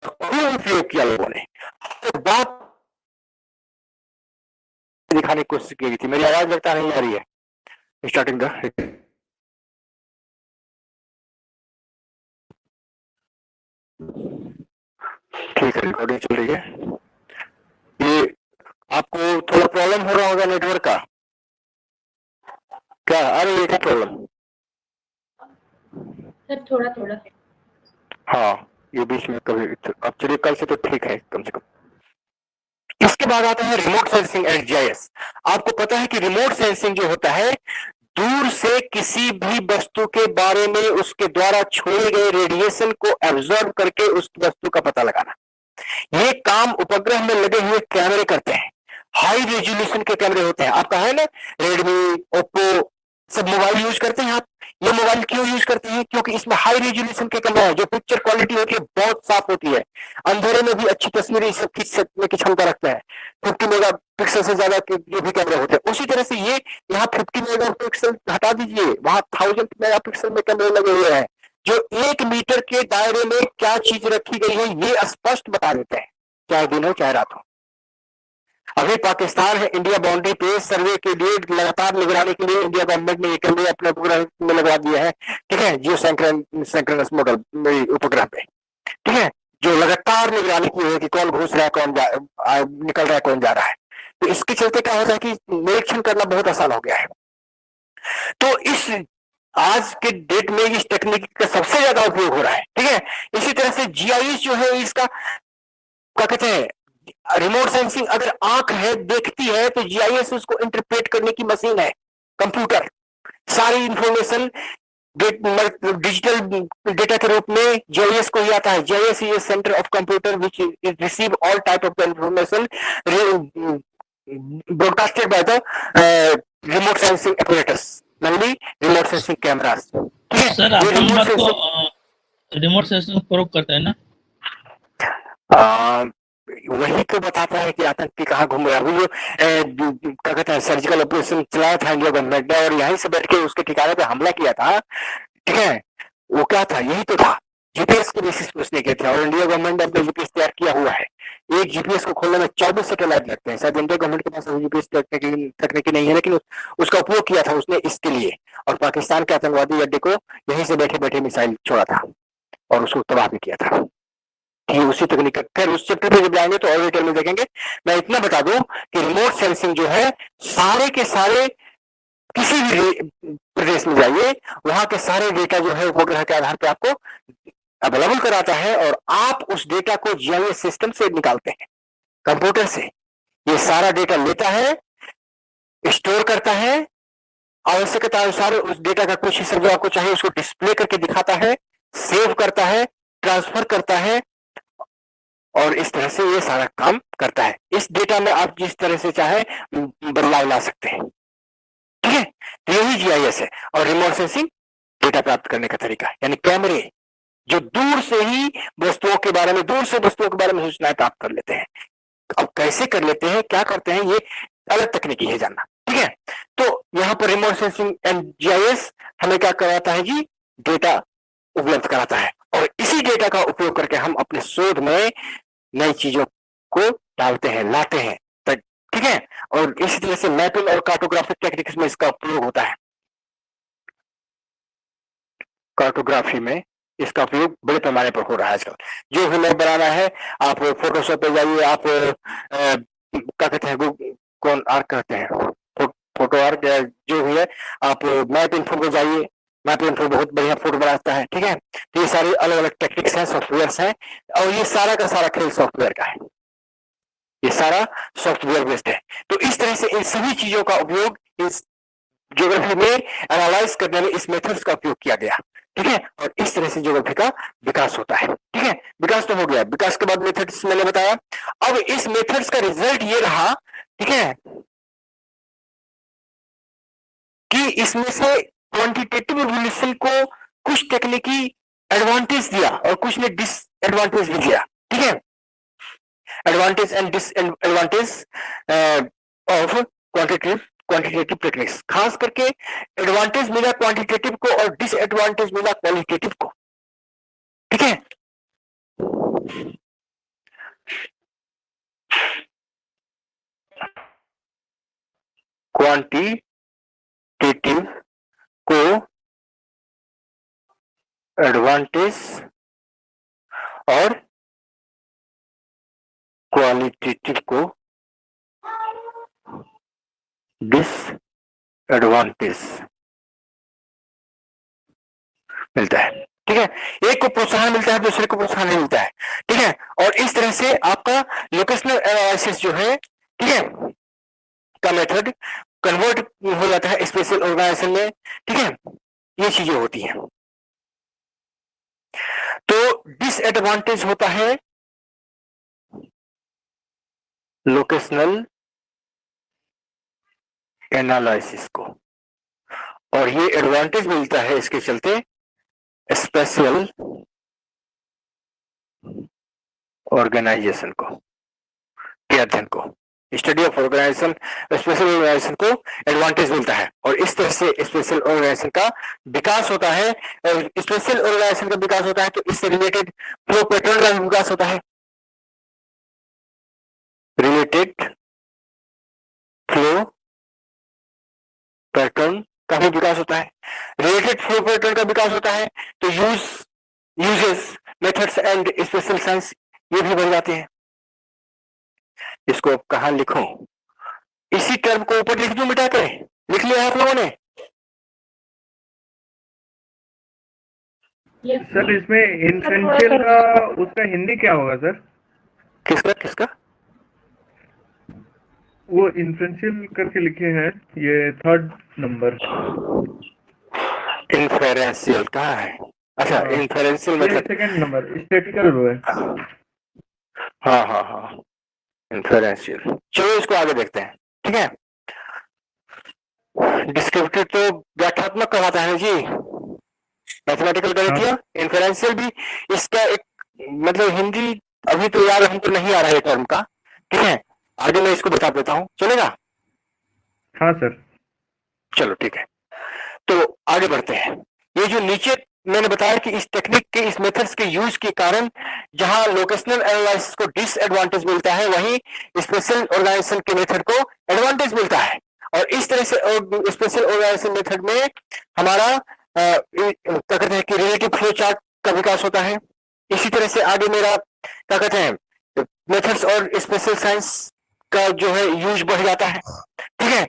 तो उपयोग किया लोगों ने। तो बात दिखाने की कोशिश की गई थी। मेरी आवाज लगता नहीं आ रही है स्टार्टिंग द, ठीक है, रिकॉर्डिंग चल रही है। ये आपको थोड़ा प्रॉब्लम हो रहा होगा नेटवर्क का, क्या आ रही है क्या प्रॉब्लम? सर थोड़ा थोड़ा। हाँ, ये बीच में कभी, अब चलिए कल से तो ठीक है कम से कम। इसके बाद आता है रिमोट सेंसिंग एंड जीआईएस। आपको पता है कि रिमोट सेंसिंग जो होता है, दूर से किसी भी वस्तु के बारे में उसके द्वारा छोड़े गए रेडिएशन को एब्जॉर्ब करके उस वस्तु का पता लगाना। ये काम उपग्रह में लगे हुए कैमरे करते हैं। हाई रेजोल्यूशन के कैमरे होते हैं, आपका है ना, रेडमी, ओप्पो, सब मोबाइल यूज करते हैं आप। ये मोबाइल क्यों यूज करते हैं? क्योंकि इसमें हाई रेजोल्यूशन के कैमरा है, जो पिक्चर क्वालिटी होती है बहुत साफ होती है, अंधेरे में भी अच्छी तस्वीरें सब खींच सकने की क्षमता रखता है। 50 मेगा पिक्सल से ज्यादा के जो भी कैमरे होते हैं, उसी तरह से ये यहाँ 50 मेगा पिक्सल हटा दीजिए, वहां 1000 मेगा पिक्सल में कैमरे लगे हुए हैं, जो 1 मीटर के दायरे में क्या चीज रखी गई है ये स्पष्ट बता देते हैं, चाहे दिन हो चाहे रात हो। अभी पाकिस्तान है इंडिया बाउंड्री पे सर्वे के लिए लगातार निगरानी के लिए इंडिया गवर्नमेंट ने ये कैमरे अपने उपग्रह में लगवा दिया है, ठीक है, जियो सेंक्रोनस मॉडल उपग्रह पे, ठीक है, जो लगातार निगरानी की है कि कौन घुस रहा है, कौन निकल रहा है, कौन जा रहा है। तो इसके चलते क्या होता है कि निरीक्षण करना बहुत आसान हो गया है। तो इस आज के डेट में इस तकनीक का सबसे ज्यादा उपयोग हो रहा है, ठीक है। इसी तरह से जीआईएस जो है, इसका क्या कहते हैं, रिमोट सेंसिंग, अगर आंख है देखती है तो जीआईएस उसको इंटरप्रेट करने की मशीन है, कंप्यूटर। सारी इंफॉर्मेशन डिजिटल डेटा के रूप में जीआईएस को ही आता है। GIS is centre of computer which receive all type of information broadcasted by the remote sensing operators, mainly remote sensing cameras, ठीक है। सर आपकी बात को रिमोट सेंसिंग प्रूव करता है ना? वही तो बताता है कि आतंकी कहाँ घूम रहा है। वो क्या कहते हैं, सर्जिकल ऑपरेशन चलाया था इंडिया गवर्नमेंट ने, और यहीं से बैठ के उसके ठिकाने पे हमला किया था, ठीक है। वो क्या था, यही तो था, जीपीएस के बेसिस पे उसने किया था, और इंडिया गवर्नमेंट ने अपना जीपीएस तैयार किया हुआ है। एक जीपीएस को खोलने में 24 सैटेलाइट लगते हैं। शायद इंडिया गवर्नमेंट के पास जीपीएस तकनीकी नहीं है, लेकिन उसका उपयोग किया था उसने इसके लिए, और पाकिस्तान के आतंकवादी अड्डे को यहीं से बैठे बैठे मिसाइल छोड़ा था और उसको तबाह भी किया था। कि उसी तकनीक का, खैर उस चैप्टर पे जब जाएंगे तो और डिटेल में देखेंगे। मैं इतना बता दूं कि रिमोट सेंसिंग जो है, सारे के सारे किसी भी प्रदेश में जाइए, वहां के सारे डेटा जो है उपग्रह के आधार पर आपको अवेलेबल कराता है, और आप उस डेटा को जीआईएस सिस्टम से निकालते हैं, कंप्यूटर से। ये सारा डेटा लेता है, स्टोर करता है, आवश्यकता अनुसार उस डेटा का कुछ हिस्सा जो आपको चाहिए उसको डिस्प्ले करके दिखाता है, सेव करता है, ट्रांसफर करता है, और इस तरह से ये सारा काम करता है। इस डेटा में आप जिस तरह से चाहे बदलाव ला सकते हैं, ठीक है। तो यही जीआईएस है, और रिमोट सेंसिंग डेटा प्राप्त करने का तरीका, यानी कैमरे जो दूर से ही वस्तुओं के बारे में, दूर से वस्तुओं के बारे में सूचनाएं प्राप्त कर लेते हैं। अब कैसे कर लेते हैं, क्या करते हैं, ये अलग तकनीकी है जानना, ठीक है। तो यहाँ पर रिमोट सेंसिंग एंड जीआईएस हमें क्या कराता है जी, डेटा उपलब्ध कराता है, और इसी डेटा का उपयोग करके हम अपने शोध में नई चीजों को डालते हैं, लाते हैं, ठीक है। और इसी तरह से मैपिंग और कार्टोग्राफिक टेक्निक्स में इसका उपयोग होता है। कार्टोग्राफी में इसका उपयोग बड़े पैमाने पर हो रहा है आजकल। जो भी मैप बनाना है, आप फोटोशॉप पे जाइए, आप क्या कहते हैं, कौन आर्क कहते हैं, फोटो आर्क, जो भी है, आप मैप इन्फो पे जाइए, मैप इन्फो बहुत बढ़िया फोटो बनाता है, ठीक है। तो ये सारे अलग अलग टेक्निक्स हैं, सॉफ्टवेयर हैं, और ये सारा का सारा खेल सॉफ्टवेयर का है। ये सारा सॉफ्टवेयर बेस्ड है। तो इस तरह से इन सभी चीजों का उपयोग इस ज्योग्राफी में एनालाइज करने में इस मेथड्स का उपयोग किया गया, ठीक है। और इस तरह से ज्योग्राफी का विकास होता है, ठीक है। विकास तो हो गया, विकास के बाद मेथड्स मैंने बताया। अब इस मेथड्स का रिजल्ट ये रहा, ठीक है, कि इसमें से क्वांटिटेटिव इवोल्यूशन को कुछ तकनीकी एडवांटेज दिया और कुछ ने डिसएडवांटेज भी दिया, ठीक है। Advantage and disadvantage of quantitative techniques, खास करके एडवांटेज मिला क्वांटिटेटिव को और डिसएडवांटेज मिला क्वालिटेटिव को, ठीक है। क्वांटिटेटिव को एडवांटेज और क्वालिटेटिव को डिसएडवांटेज मिलता है, ठीक है। एक को प्रोत्साहन मिलता है, दूसरे को प्रोत्साहन नहीं मिलता है, ठीक है। और इस तरह से आपका लोकेशनल एनालिसिस जो है, ठीक है, का मेथड कन्वर्ट हो जाता है स्पेशल ऑर्गेनाइजेशन में, ठीक है। ये चीजें होती हैं। तो डिसएडवांटेज होता है लोकेशनल एनालिसिस को, और ये एडवांटेज मिलता है इसके चलते स्पेशल ऑर्गेनाइजेशन को, के अध्ययन को, study of organisation, spatial organisation को एडवांटेज मिलता है। और इस तरह से स्पेशल ऑर्गेनाइजेशन का विकास होता है। और स्पेशल ऑर्गेनाइजेशन का विकास होता है तो इससे रिलेटेड फ्लो पैटर्न का विकास होता है, रिलेटेड फ्लो पैटर्न का भी विकास होता है। रिलेटेड फ्लो पैटर्न का विकास होता है तो uses, methods and special science ये भी बढ़ जाते हैं। इसको अब कहां लिखूं? इसी टर्म को ऊपर लिख दूं, मिटा कर लिख लिया आप लोगों ने? सर इसमें इन्फ्लुएंशियल का उसका हिंदी क्या होगा सर? किसका? वो इन्फ्लुएंशियल करके लिखे हैं, ये 3rd नंबर। इन्फेरेंशियल कहाँ है? अच्छा, इन्फेरेंशियल ये मेथड 2nd नंबर स्टैटिकल रो है। हाँ, इन्फेरेंशियल। चलो इसको आगे देखते हैं, ठीक है। डिस्क्रिप्टिव तो व्याख्यात्मक कहलाता है जी, मैथमेटिकल गणितीय। इन्फेरेंशियल भी इसका एक मतलब हिंदी अभी तो यार हमको नहीं आ रहा है टर्म का, ठीक है। आगे मैं इसको बता देता हूँ, चलेगा? हाँ सर। चलो ठीक है, तो आगे बढ़ते हैं। ये जो नीचे मैंने बताया कि इस टेक्निक के, इस मेथड्स के यूज के कारण जहां लोकेशनल एनालिसिस को डिसएडवांटेज मिलता है, वहीं स्पेशल ऑर्गेनाइजेशन के मेथड को एडवांटेज मिलता है। और इस तरह से स्पेशल ऑर्गेनाइजेशन मेथड में हमारा क्या कहते हैं कि रिलेटिव फ्लो चार्ट का विकास होता है। इसी तरह से आगे मेरा क्या कहते हैं मेथड्स और स्पेशल साइंस का जो है यूज बढ़ जाता है, ठीक है।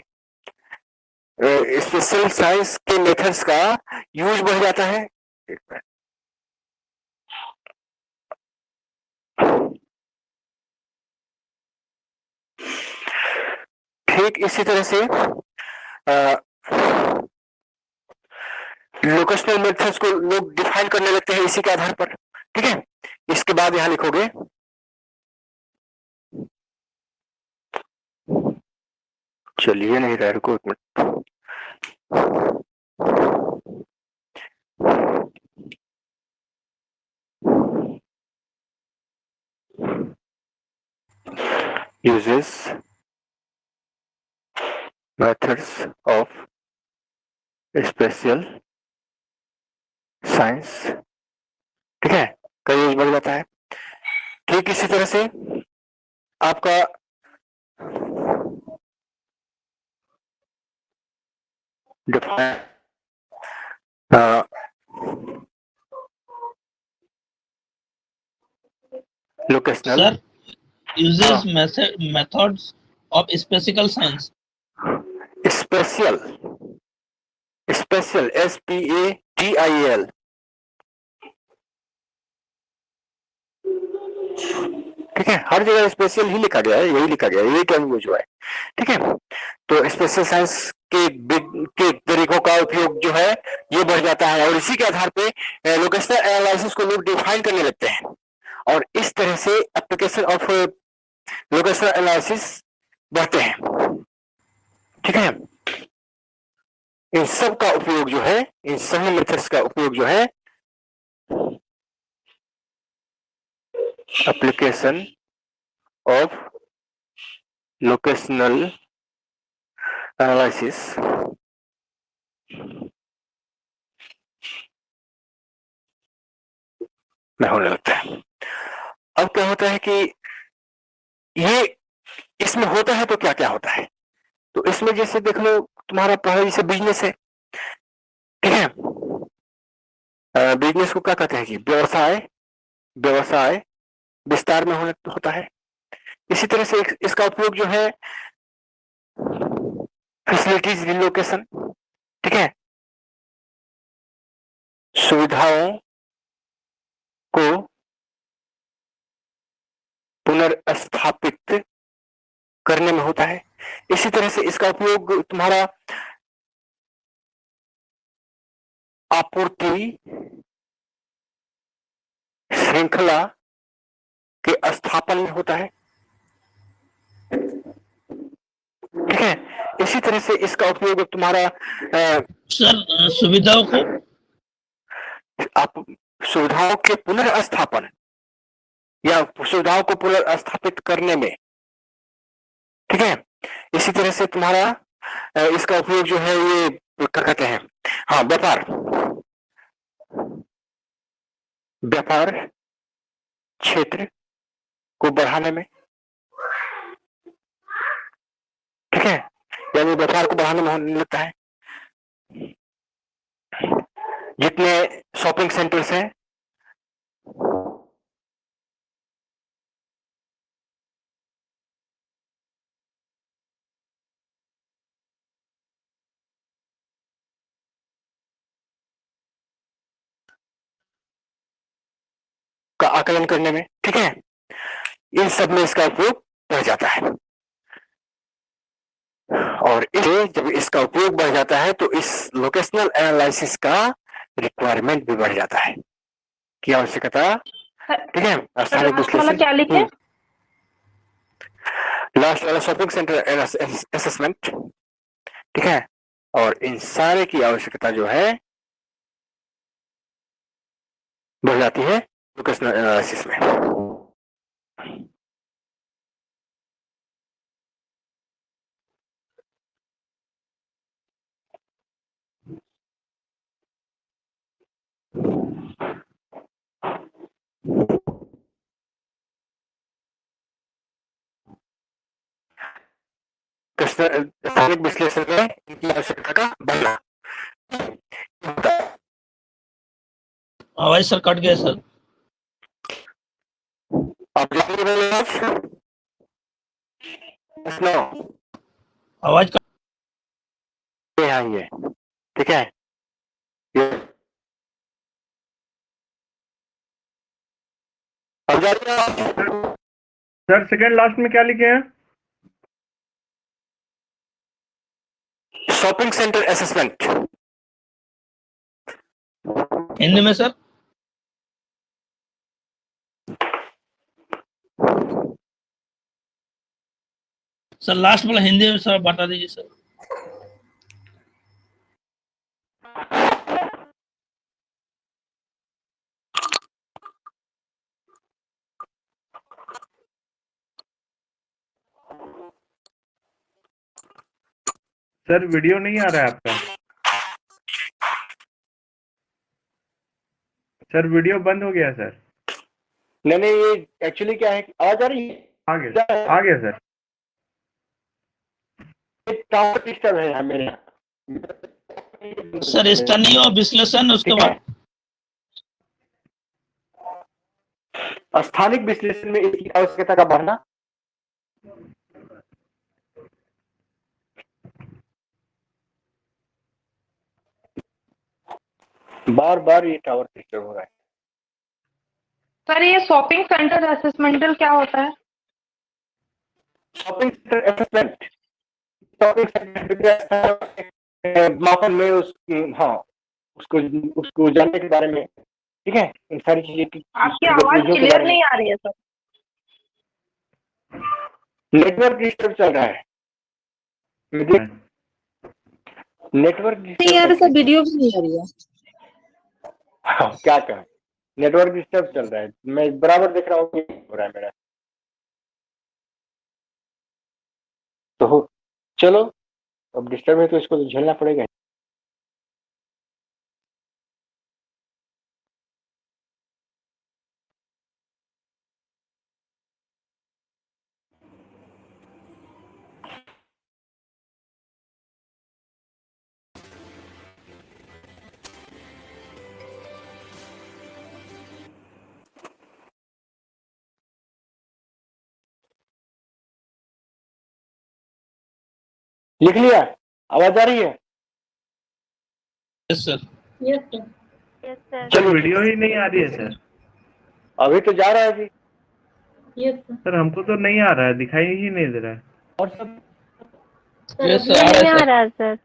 स्पेशल साइंस के मेथड्स का यूज बढ़ जाता है। एक मिनट, ठीक इसी तरह से लोकेशनल मेथड्स को लोग डिफाइन करने लगते हैं इसी के आधार पर, ठीक है। इसके बाद यहां लिखोगे चलिए नहीं रहा, रुको एक minute. uses methods of special science, ठीक है, का यूज बढ़ जाता है। ठीक इसी तरह से आपका define locational Sir, uses methods of special science. Special SPATIAL, ठीक है, हर जगह स्पेशल ही लिखा गया है, यही लिखा गया है, यही टर्म यूज हुआ है। ठीक है, तो स्पेशल साइंस के तरीकों का उपयोग जो है ये बढ़ जाता है, और इसी के आधार पे लोकेशनल एनालिसिस को लोग डिफाइन करने लगते हैं, और इस तरह से एप्लीकेशन ऑफ लोकेशनल एनालिसिस बढ़ते हैं। ठीक है, इन सब का उपयोग जो है, इन सभी मेथड्स का उपयोग जो है एप्लीकेशन ऑफ लोकेशनल एनालिसिस में होने लगता है। अब क्या होता है कि ये इसमें होता है तो क्या क्या होता है, तो इसमें जैसे देख लो तुम्हारा पहले जैसे बिजनेस है। ठीक है, बिजनेस को क्या कहते हैं कि व्यवसाय, व्यवसाय विस्तार में होता है। इसी तरह से इसका उपयोग जो है फैसिलिटीज रिलोकेशन, ठीक है, सुविधाओं को पुनर्स्थापित करने में होता है। इसी तरह से इसका उपयोग तुम्हारा आपूर्ति श्रृंखला के स्थापन में होता है। ठीक है, इसी तरह से इसका उपयोग तुम्हारा सर सुविधाओं को, आप सुविधाओं के पुनर्स्थापन या सुविधाओं को पुनर्स्थापित करने में। ठीक है, इसी तरह से तुम्हारा इसका उपयोग जो है ये क्या कहते हैं, हाँ व्यापार, व्यापार क्षेत्र को बढ़ाने में। ठीक है, यानी व्यापार को बढ़ाने में होने लगता है। जितने शॉपिंग सेंटर्स हैं का आकलन करने में, ठीक है, इन सब में इसका उपयोग बढ़ जाता है। और इसे जब इसका उपयोग बढ़ जाता है तो इस लोकेशनल एनालिसिस का रिक्वायरमेंट भी बढ़ जाता है, की आवश्यकता। ठीक है, स्थानिक विश्लेषण क्या लिखे? लास्ट वाला शॉपिंग सेंटर असेसमेंट। ठीक है, और इन सारे की आवश्यकता जो है बढ़ जाती है लोकेशनल एनालिसिस में। स्थानिक विश्लेषण में इनकी आवश्यकता का बढ़ना। आवाज सर कट गया सर। आप जाएंगे मेरे पास? सुनो, आवाज ये आइए। ठीक है, ये अब जा रही है आप? सर सेकंड लास्ट में क्या लिखे हैं? शॉपिंग सेंटर असेसमेंट हिंदी में सर। सर लास्ट वाला हिंदी में सर बता दीजिए सर। सर वीडियो नहीं आ रहा है आपका। सर वीडियो बंद हो गया सर। नहीं, ये एक्चुअली क्या है, आवाज आ रही है? आ गया सर। टावर डिस्टर्ब है मेरे यहाँ। सर इसका नहीं हो विश्लेषण, उसके ठीक है, बाद स्थानिक विश्लेषण में इसकी आवश्यकता का बढ़ना। बार बार ये टावर डिस्टर्ब हो रहा है। सर ये शॉपिंग सेंटर असेसमेंटल क्या होता है? Shopping centre assessment, shopping centre मापन में हाँ उसको उसको जानने के बारे में, ठीक है, इन सारी चीजें की आपकी आवाज गतिविधियों के क्लियर बारे में। नहीं आ रही है सर। नेटवर्क डिस्टर्ब चल रहा है, नेटवर्क नहीं यार डिस्टर्ब, सर, वीडियो भी नहीं आ रही है। हाँ, क्या करें, नेटवर्क डिस्टर्ब चल रहा है, मैं बराबर देख रहा हूँ कि हो रहा है मेरा। तो चलो, अब डिस्टर्ब है तो इसको तो झेलना पड़ेगा। लिख लिया, आवाज आ रही है? Yes sir. Yes sir. Sir चलो वीडियो ही नहीं आ रही है सर। अभी तो जा रहा है जी। Yes sir. सर हमको तो नहीं आ रहा है, दिखाई ही नहीं दे रहा है। और सब सर यस अभी सर, आ नहीं रहा है आ सर। रहा है सर।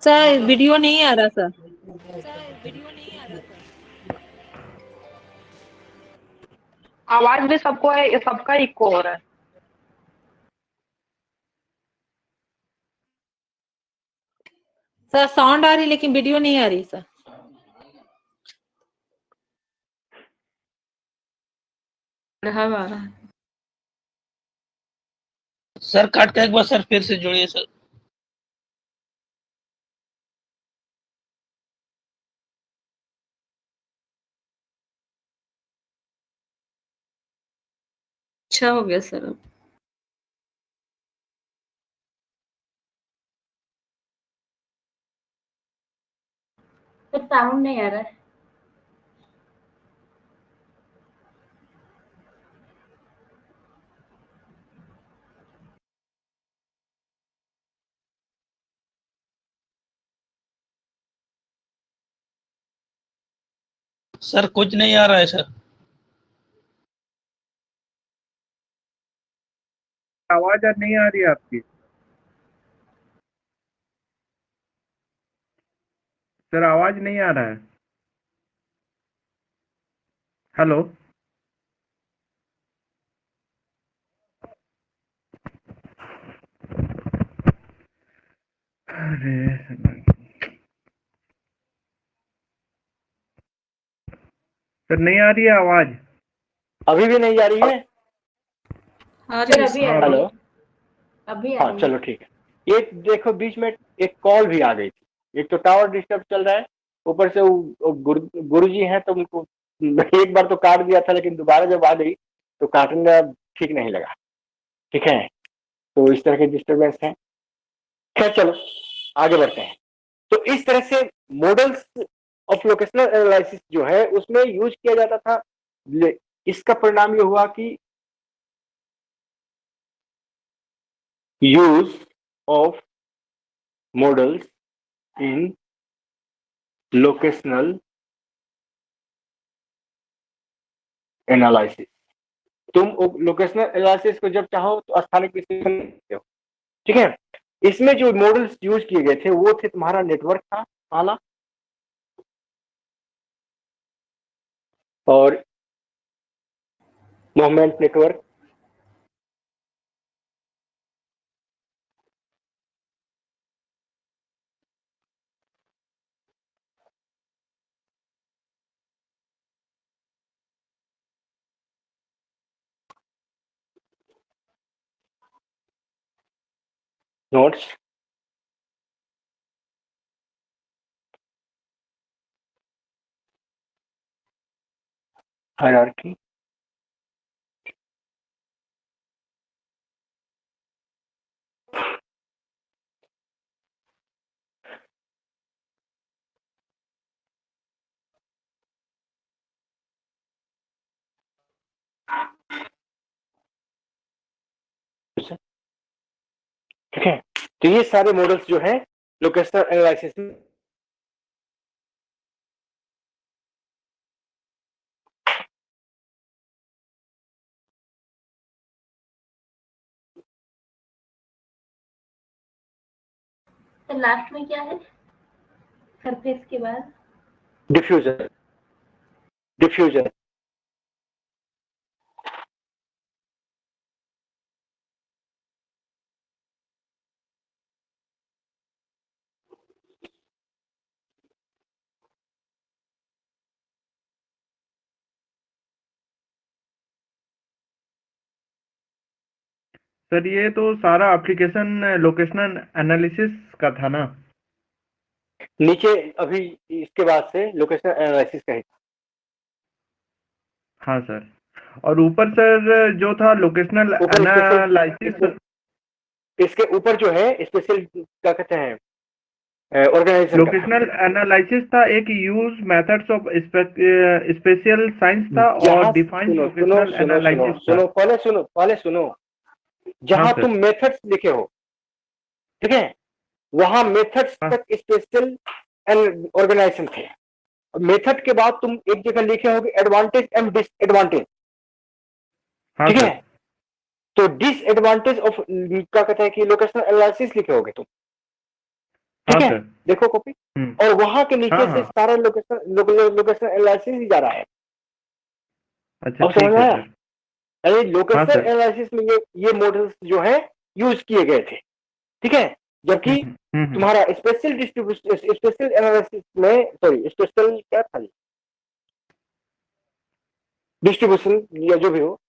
सर वीडियो नहीं आ रहा सर। आवाज भी सबको है, सबका इको हो रहा है। सर साउंड आ रही लेकिन वीडियो नहीं आ रही सर। रहा आ रहा है। सर काट के एक बार सर फिर से जोड़िए सर। अच्छा हो गया सर अब। सर साउंड नहीं आ रहा है। सर कुछ नहीं आ रहा है सर। आवाज आज नहीं आ रही है आपकी। सर आवाज नहीं आ रहा है। हेलो। अरे सर नहीं आ रही है आवाज। अभी भी नहीं जा रही है? आ सर रही है अभी सर। आ रही हेलो, है। अभी आ हाँ रही है। चलो ठीक है। ये देखो बीच में एक कॉल भी आ गई थी, एक तो टावर डिस्टर्ब चल रहा है, ऊपर से वो गुरु जी हैं तो उनको एक बार तो काट दिया था, लेकिन दोबारा जब आ गई तो काटना ठीक नहीं लगा, ठीक है, तो इस तरह के डिस्टर्बेंस है। खैर चलो आगे बढ़ते हैं। तो इस तरह से मॉडल्स ऑफ लोकेशनल एनालिसिस जो है उसमें यूज किया जाता था। इसका परिणाम ये हुआ कि use of models in locational analysis. तुम लोकेशनल एनालिसिस को जब चाहो तो स्थानिक विश्लेषण करते हो, ठीक है। इसमें जो मॉडल्स यूज किए गए थे वो थे, तुम्हारा नेटवर्क था पहला, और मूवमेंट नेटवर्क, नोड्स, हायरार्की, ठीक है। तो ये सारे मॉडल्स जो है लोकेशनल एनालिसिस में तो लास्ट में क्या है सरफेस के बाद? डिफ्यूजन। डिफ्यूजन सर ये तो सारा एप्लीकेशन लोकेशनल एनालिसिस का था ना? नीचे अभी इसके बाद से लोकेशनल एनालिसिस का ही था। हाँ सर। और ऊपर सर जो था लोकेशनल ऊपर एनालिसिस, इसके ऊपर जो है स्पेशल क्या कहते हैं ऑर्गेनाइजेशन का। लोकेशनल एनालिसिस था, एक use methods of special science था और जहाँ डिफाइंस सुनो सुनो लोकेशनल सुनो सुनो एनालिसिस था। सुनो पहले सुनो जहाँ हाँ सर। तुम मेथड्स लिखे हो, ठीक है, वहां मेथड्स हाँ। तक स्पेशल ऑर्गेनाइजेशन थे। मेथड के बाद तुम एक जगह लिखे होगे एडवांटेज एंड डिसएडवांटेज, हाँ ठीक सर। है, तो डिसएडवांटेज ऑफ क्या कहते हैं कि लोकेशनल एनालिसिस लिखे होगे तुम, ठीक हाँ है, सर। देखो कॉपी। और वहां के नीचे हाँ, से हाँ। सारा लोकेशनल एनालिसिस ही जा रहा है। अच्छा अब समझ ठीक में है आया? सर। यानी हाँ लोकेशनल सर। एनालिसिस में ये मॉडल्स जो है यूज किए गए थे, ठीक है, जबकि तुम्हारा स्पेशल डिस्ट्रीब्यूशन स्पेशल एनालिसिस में सॉरी स्पेशल क्या था डिस्ट्रीब्यूशन या जो भी हो,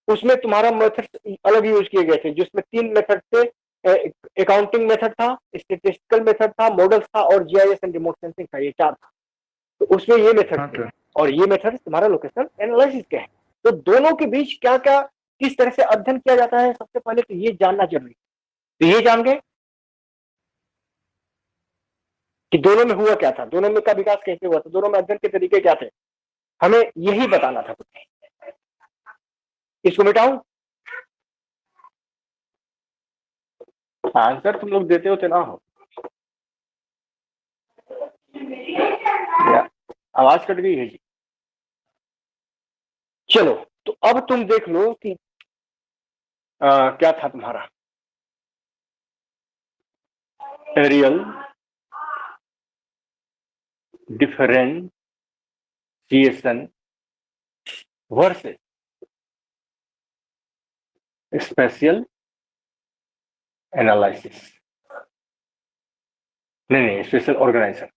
उसमें तुम्हारा मेथड अलग यूज किए गए थे, जिसमें 3 मेथड थे। अकाउंटिंग मेथड था, स्टैटिस्टिकल मेथड था, मॉडल्स था और जीआईएस एंड रिमोट सेंसिंग था। ये 4 था। तो उसमें ये मेथड हाँ थे सर। और ये मेथड तुम्हारा लोकेशनल एनालिसिस के हैं। तो दोनों के बीच क्या क्या किस तरह से अध्ययन किया जाता है, सबसे पहले तो ये जानना जरूरी है। तो ये जान गए कि दोनों में हुआ क्या था, दोनों में का विकास कैसे हुआ था, दोनों में अध्ययन के तरीके क्या थे, हमें यही बताना था। इसको मिटाऊं? आंसर तुम लोग देते होते ना हो। आवाज कट गई है जी। चलो तो अब तुम देख लो कि क्या था तुम्हारा areal differentiation versus spatial analysis, नहीं स्पेशल ऑर्गेनाइजेशन,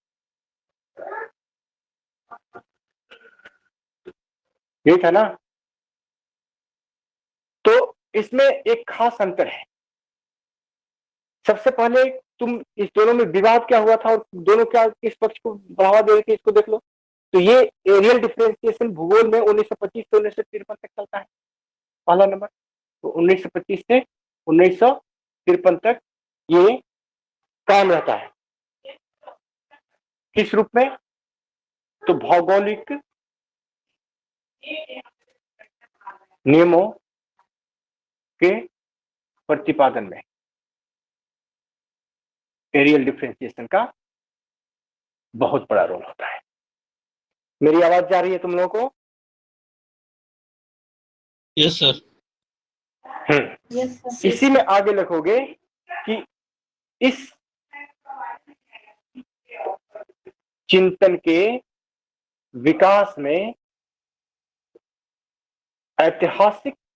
यही था ना? तो इसमें एक खास अंतर है। सबसे पहले तुम इस दोनों में विवाद क्या हुआ था और दोनों क्या किस पक्ष को बढ़ावा दे रहे थे, इसको देख लो। तो ये एरियल डिफरेंशिएशन भूगोल में 1925 से 1953 तक चलता है, पहला नंबर। तो 1925 से 1953 तक ये कायम रहता है। किस रूप में? तो भौगोलिक नियमों के प्रतिपादन में एरियल डिफरेंशिएशन का बहुत बड़ा रोल होता है। मेरी आवाज जा रही है तुम लोगों को? Yes sir. Yes sir. इसी में आगे लिखोगे कि इस चिंतन के विकास में ऐतिहासिकतावाद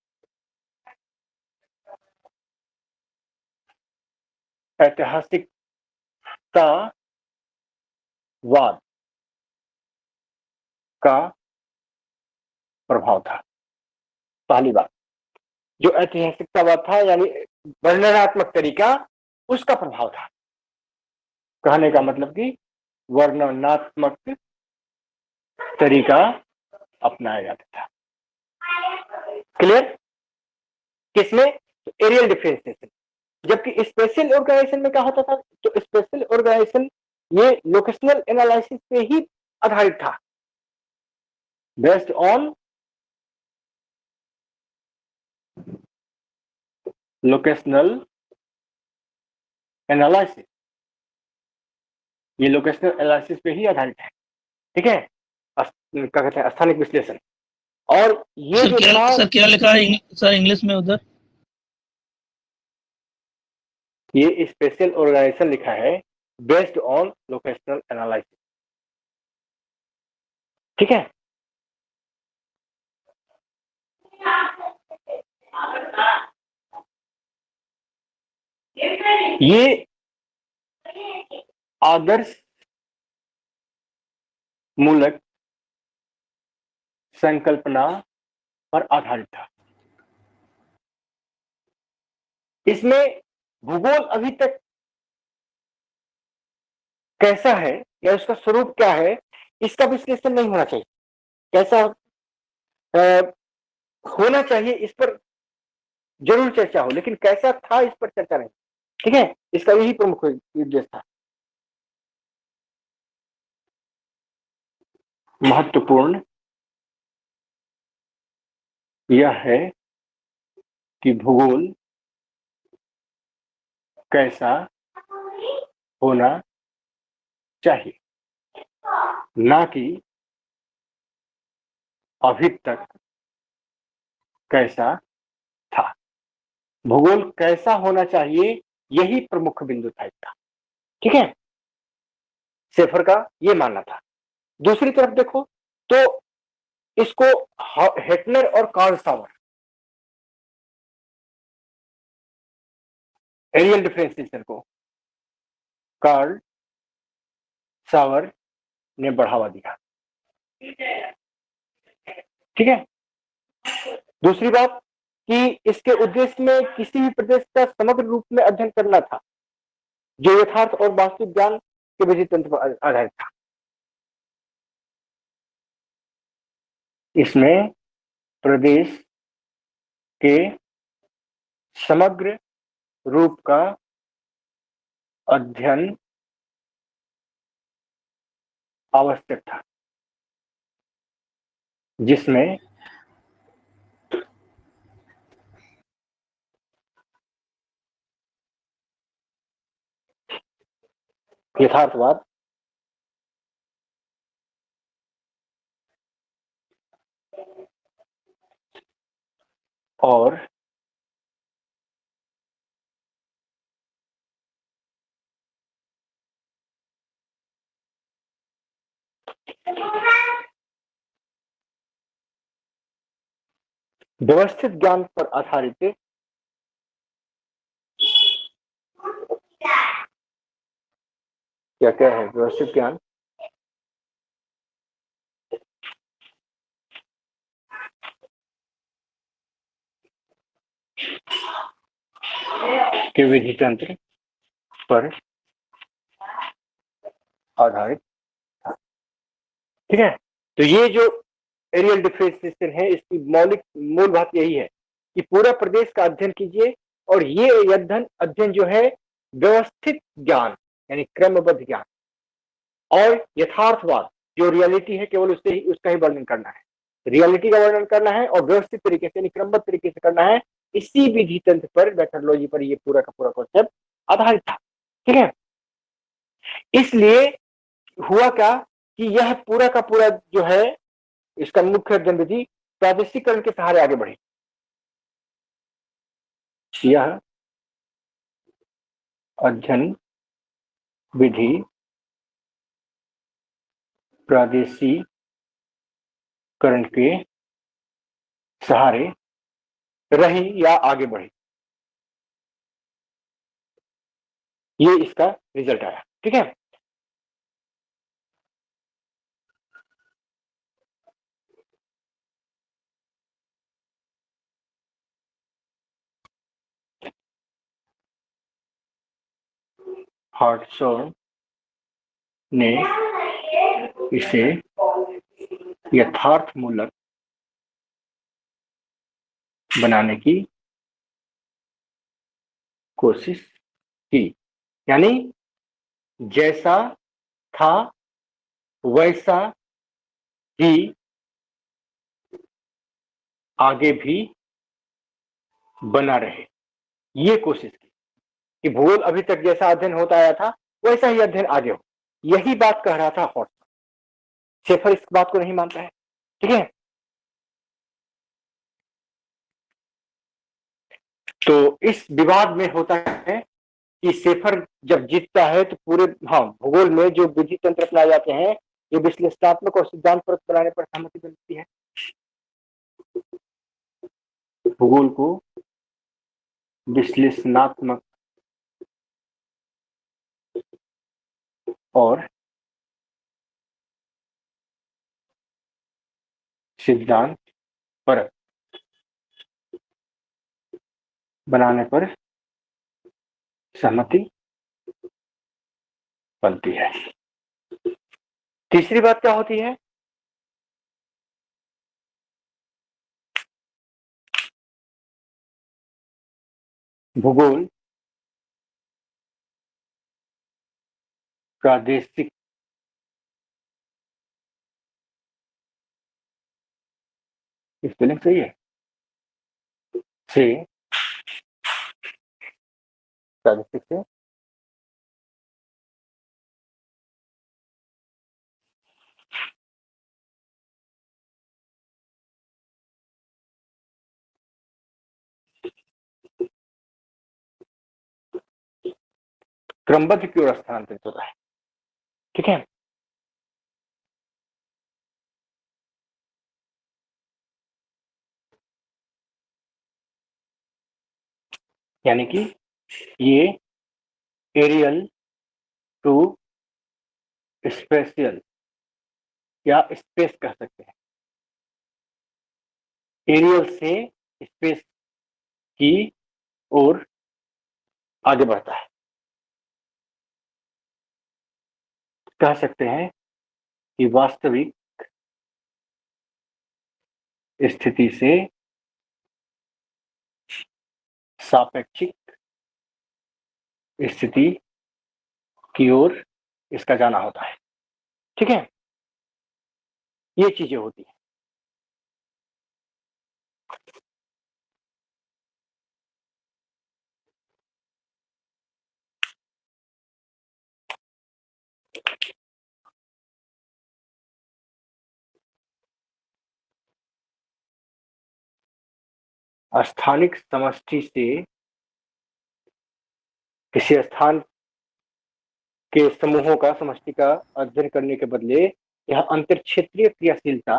का प्रभाव था। पहली बात, जो ऐतिहासिकतावाद था यानी वर्णनात्मक तरीका, उसका प्रभाव था। कहने का मतलब कि वर्णनात्मक तरीका अपनाया जाता था। क्लियर? किसमें? Areal differentiation. जबकि स्पेशल ऑर्गेनाइजेशन में क्या होता था? तो स्पेशल ऑर्गेनाइजेशन ये लोकेशनल एनालिसिस पे ही आधारित था, बेस्ड ऑन लोकेशनल एनालिसिस। ये लोकेशनल एनालिसिस पे ही आधारित है, ठीक है, क्या कहते हैं स्थानिक विश्लेषण। और ये जो था सर क्या लिखा है सर इंग्लिश में उधर? ये स्पेशल ऑर्गेनाइजेशन लिखा है बेस्ड ऑन लोकेशनल एनालिसिस। ठीक है, ये आदर्श मूलक संकल्पना पर आधारित था। इसमें भूगोल अभी तक कैसा है या उसका स्वरूप क्या है, इसका विश्लेषण नहीं होना चाहिए। कैसा होना चाहिए इस पर जरूर चर्चा हो, लेकिन कैसा था इस पर चर्चा नहीं। ठीक है, इसका यही प्रमुख उद्देश्य था। महत्वपूर्ण यह है कि भूगोल कैसा होना चाहिए, ना कि अभी तक कैसा था। भूगोल कैसा होना चाहिए, यही प्रमुख बिंदु था इसका। ठीक है, शेफर का ये मानना था। दूसरी तरफ देखो तो इसको हेटनर और कार्ल सावर एरियल डिफरेंशिएशन को कार्ल सावर ने बढ़ावा दिया। ठीक है, दूसरी बात कि इसके उद्देश्य में किसी भी प्रदेश का समग्र रूप में अध्ययन करना था, जो यथार्थ और वास्तविक ज्ञान के विधि तंत्र पर आधारित था। इसमें प्रदेश के समग्र रूप का अध्ययन आवश्यक था, जिसमें यथार्थवाद, और व्यवस्थित ज्ञान पर आधारित क्या क्या है व्यवस्थित ज्ञान, के विधि तंत्र पर आधारित था। ठीक है, तो ये जो एरियल डिफरेंशिएशन है, इसकी मूल बात यही है कि पूरा प्रदेश का अध्ययन कीजिए, और ये अध्ययन जो है व्यवस्थित ज्ञान यानी क्रमबद्ध ज्ञान और यथार्थवाद जो रियलिटी है, केवल उसका ही वर्णन करना है, रियलिटी का वर्णन करना है और व्यवस्थित तरीके से यानी क्रमबद्ध तरीके से करना है। इसी विधि तंत्र पर, मेथोडोलॉजी पर ये पूरा का पूरा कॉन्सेप्ट आधारित था। ठीक है, इसलिए हुआ क्या कि यह पूरा का पूरा जो है इसका मुख्य अध्ययन विधि प्रादेशिकरण के सहारे आगे बढ़ी। यह अध्ययन विधि प्रादेशिकरण के सहारे रही या आगे बढ़ी, ये इसका रिजल्ट आया। ठीक है, हार्टशॉर्न ने इसे यथार्थमूलक बनाने की कोशिश की, यानी जैसा था वैसा ही आगे भी बना रहे, ये कोशिश की कि भूगोल अभी तक जैसा अध्ययन होता आया था वैसा ही अध्ययन आगे हो। यही बात कह रहा था हॉर्टशॉर्न। शेफर इस बात को नहीं मानता है। ठीक है, तो इस विवाद में होता है कि शेफर जब जीतता है तो पूरे भूगोल में जो विधि तंत्र अपनाए जाते हैं ये विश्लेषणात्मक और सिद्धांत परक बनाने पर सहमति बनती है। भूगोल को विश्लेषणात्मक और सिद्धांत परक बनाने पर सहमति बनती है। तीसरी बात क्या होती है? भूगोल प्रादेशिक स्पेलिंग सही है से प्रादेशिक से क्रमबद्ध की ओर स्थानांतरित होता है। ठीक है, यानी कि ये एरियल टू स्पेशियल या स्पेस कह सकते हैं। एरियल से स्पेस की ओर आगे बढ़ता है। कह सकते हैं कि वास्तविक स्थिति से सापेक्षिक स्थिति की ओर इसका जाना होता है। ठीक है, ये चीजें होती हैं। स्थानिक समष्टि से किसी स्थान के समूहों का समष्टि का अध्ययन करने के बदले यह अंतर क्षेत्रीय क्रियाशीलता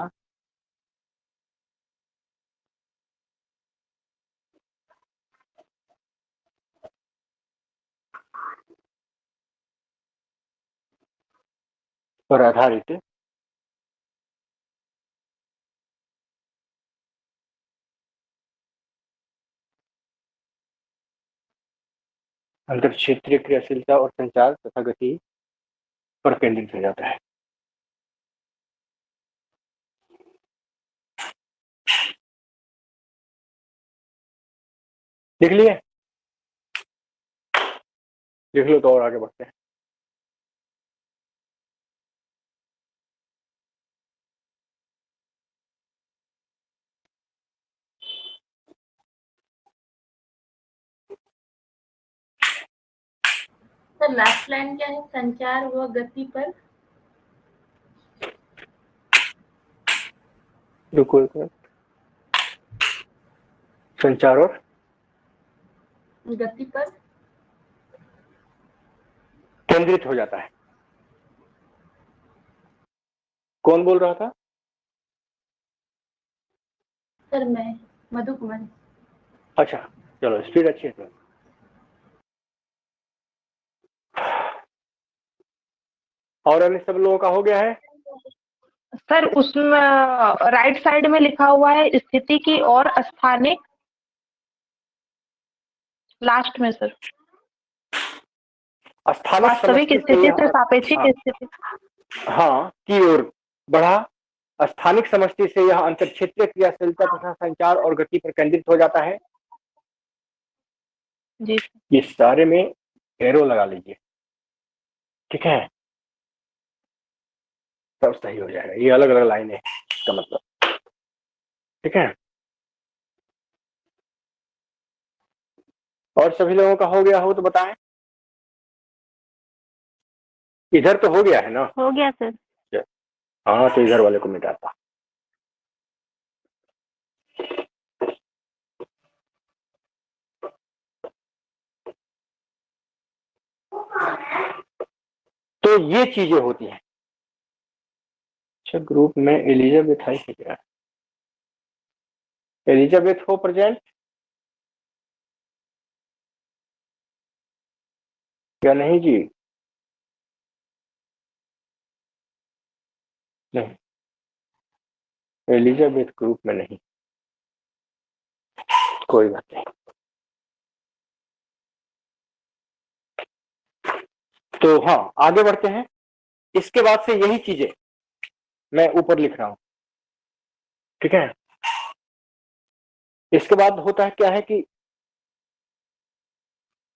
पर आधारित अंतर क्षेत्रीय क्रियाशीलता और संचार तथा गति पर केंद्रित हो जाता है। देख लिए, देख लो तो और आगे बढ़ते हैं। सर लास्ट लाइन क्या है? संचार व गति पर रुको एक मिनट। संचार और गति पर केंद्रित हो जाता है। कौन बोल रहा था? सर मैं मधु कुमारी। अच्छा चलो, स्पीड अच्छी है तो। और अन्य सब लोगों का हो गया है? सर उसमें राइट साइड में लिखा हुआ है स्थिति की और स्थानिक, लास्ट में सर स्थानिक वास्तविक समष्टि स्थिति से यह सापेक्षिक स्थिति। हाँ की ओर बढ़ा। स्थानिक समष्टि से यह अंतर क्षेत्रीय क्रियाशीलता तथा संचार और गति पर केंद्रित हो जाता है। जी ये सारे में एरो लगा लीजिए। ठीक है, तब सही हो जाएगा। ये अलग अलग लाइनें इसका मतलब। ठीक है, और सभी लोगों का हो गया हो तो बताएं। इधर तो हो गया है ना? हो गया सर। हाँ तो इधर वाले को मिटाता। तो ये चीजें होती हैं। अच्छा, ग्रुप में एलिजाबेथ है क्या? एलिजाबेथ हो प्रेजेंट या नहीं जी? नहीं, एलिजाबेथ ग्रुप में नहीं, कोई बात नहीं। तो हाँ, आगे बढ़ते हैं। इसके बाद से यही चीजें मैं ऊपर लिख रहा हूं, ठीक है। इसके बाद होता है क्या है कि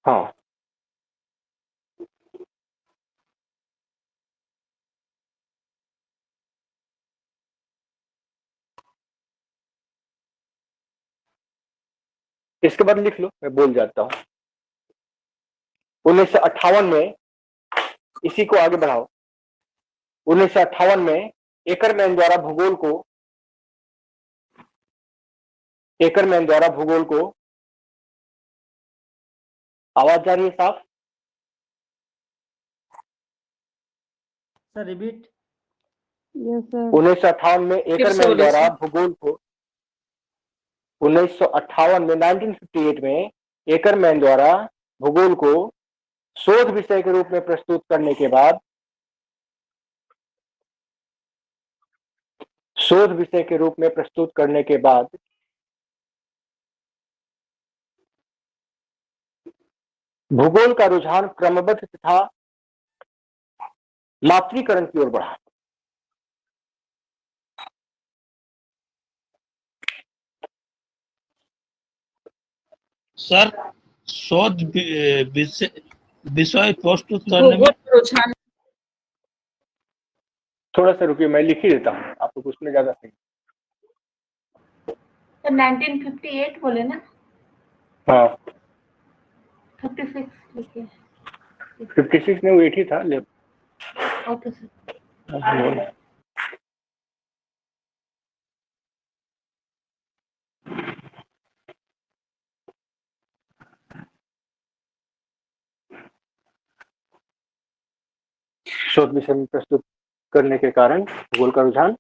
हाँ, इसके बाद लिख लो, मैं बोल जाता हूं। 1958 में, इसी को आगे बढ़ाओ, 1958 में एकरमैन द्वारा भूगोल को आवाज जा रही है साफ? Sir repeat. Yes sir. 1958 में एकरमैन बोलिए द्वारा सर। भूगोल को 1958 में 1958 में एकरमैन द्वारा भूगोल को शोध विषय के रूप में प्रस्तुत करने के बाद भूगोल का रुझान क्रमबद्ध तथा मात्रीकरण की ओर बढ़ा। सर शोध विषय प्रस्तुत करने में भूगोल रुझान थोड़ा सा रुकिए, मैं लिख ही देता हूँ, आपको उसमें ज्यादा सही। तो 1958 बोले ना? हाँ, 56 लिखे। 56 में वो 80 था। Okay sir. शोध विषय में प्रस्तुत करने के कारण भूगोल का रुझान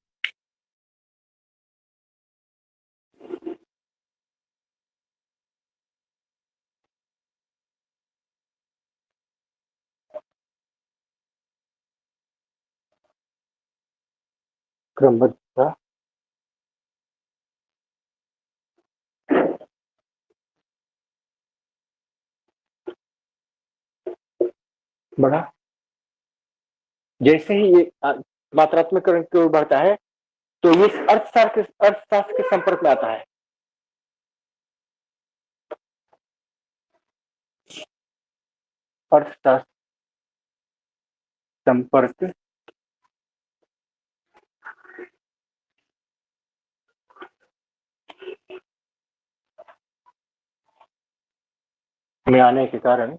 क्रमबद्ध था। बढ़ा। जैसे ही ये मात्रात्मकरण की ओर बढ़ता है तो ये अर्थशास्त्र के संपर्क में आता है। अर्थशास्त्र संपर्क में आने के कारण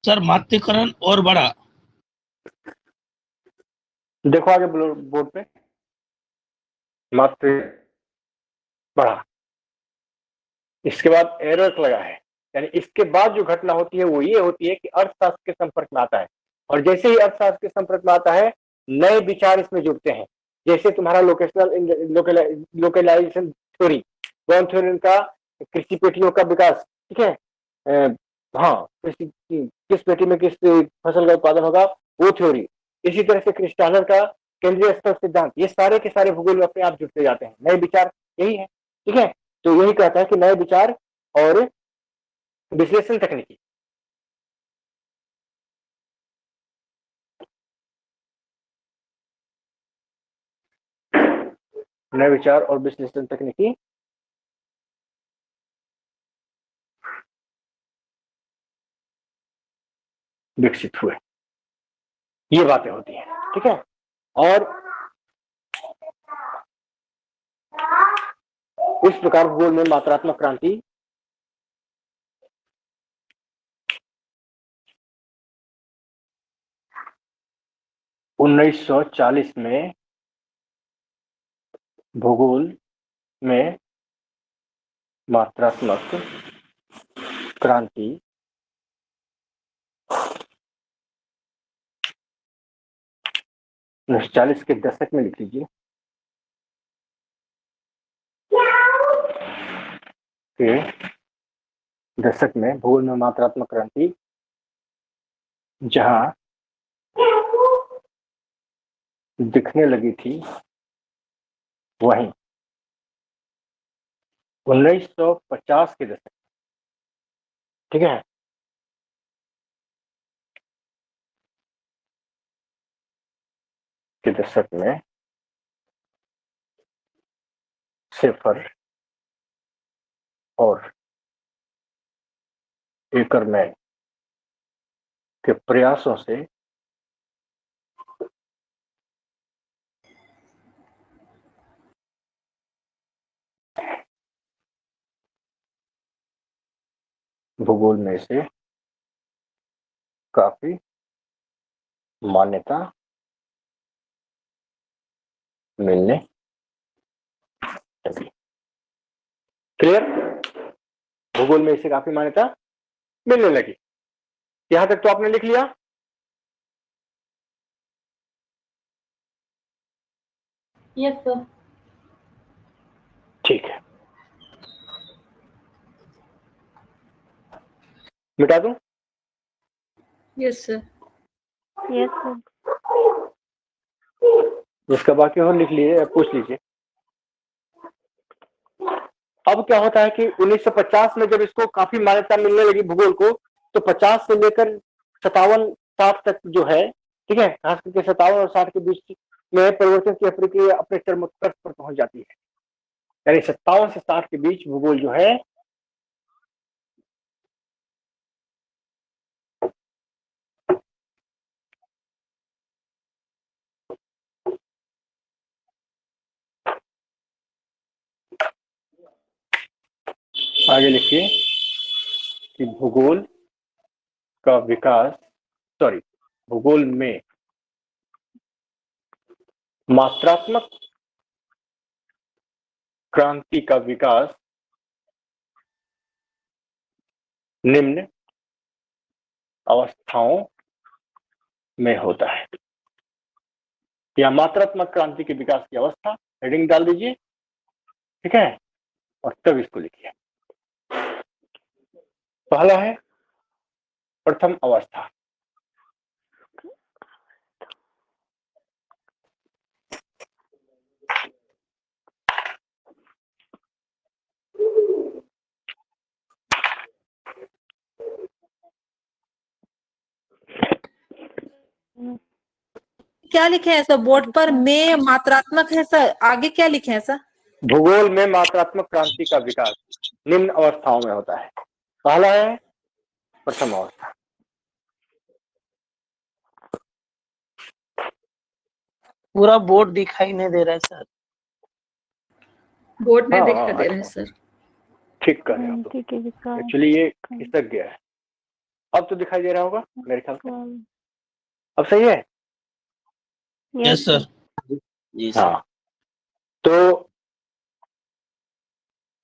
सर मात्रीकरण और बढ़ा। देखो आगे बोर्ड पे, मात्र बढ़ा। इसके बाद एरर लगा है, यानी इसके बाद जो घटना होती है वो ये होती है कि अर्थशास्त्र के संपर्क में आता है, और जैसे ही अर्थशास्त्र के संपर्क में आता है नए विचार इसमें जुड़ते हैं। जैसे तुम्हारा लोकलाइजेशन थ्योरी, बॉर्न थ्योरी का कृषि पेटियों का विकास, ठीक है। हाँ, किस पेटी में किस फसल का उत्पादन होगा, वो थ्योरी। इसी तरह से क्रिस्टालर का केंद्रीय स्तर सिद्धांत, ये सारे के सारे भूगोल में अपने आप जुड़ते जाते हैं। नए विचार यही है, ठीक है। तो यही कहता है कि नए विचार और विश्लेषण तकनीकी, नए विचार और विश्लेषण तकनीकी विकसित हुए। ये बातें होती हैं, ठीक है। और इस प्रकार भूगोल में मात्रात्मक क्रांति (1940) में भूगोल में मात्रात्मक क्रांति 1940 के दशक में लिख लीजिए के दशक में भूगोल में मात्रात्मक क्रांति जहां दिखने लगी थी, वहीं 1950 के दशक, ठीक है, के दशक में शेफर और एकरमैन के प्रयासों से भूगोल में से काफी मान्यता मिलने लगी। क्लियर? भूगोल में इसे काफी मान्यता मिलने लगी। यहां तक तो आपने लिख लिया। Yes sir. ठीक है, मिटा दूं? Yes sir. Yes sir. इसका बाकी और लिख लीजिए, पूछ लीजिए। अब क्या होता है कि 1950 में जब इसको काफी मान्यता मिलने लगी भूगोल को, तो 50 से लेकर 57-60 तक जो है, ठीक है, खास करके 57 और 60 के बीच में परिवर्तन की प्रक्रिया अपने चरमोत्कर्ष पर पहुंच जाती है। यानी 57 से 60 के बीच भूगोल जो है आगे लिखिए कि भूगोल का विकास, भूगोल में मात्रात्मक क्रांति का विकास निम्न अवस्थाओं में होता है। या मात्रात्मक क्रांति के विकास की अवस्था, हेडिंग डाल दीजिए, ठीक है, और तब इसको लिखिए। पहला है प्रथम अवस्था। क्या लिखे हैं सर बोर्ड पर? में मात्रात्मक है सर, आगे क्या लिखे हैं सर? भूगोल में मात्रात्मक क्रांति का विकास निम्न अवस्थाओं में होता है। पहला है प्रथम अवस्था। पूरा बोर्ड दिखाई नहीं दे रहा है सर। बोर्ड में हाँ, दिखा दे रहे हैं अच्छा, सर। ठीक कर रहे हो। क्रांति के विकास। एक्चुअली ये खिसक गया है। अब तो दिखाई दे रहा होगा मेरे ख्याल से। अब सही है? Yes sir. जी सर। हाँ, तो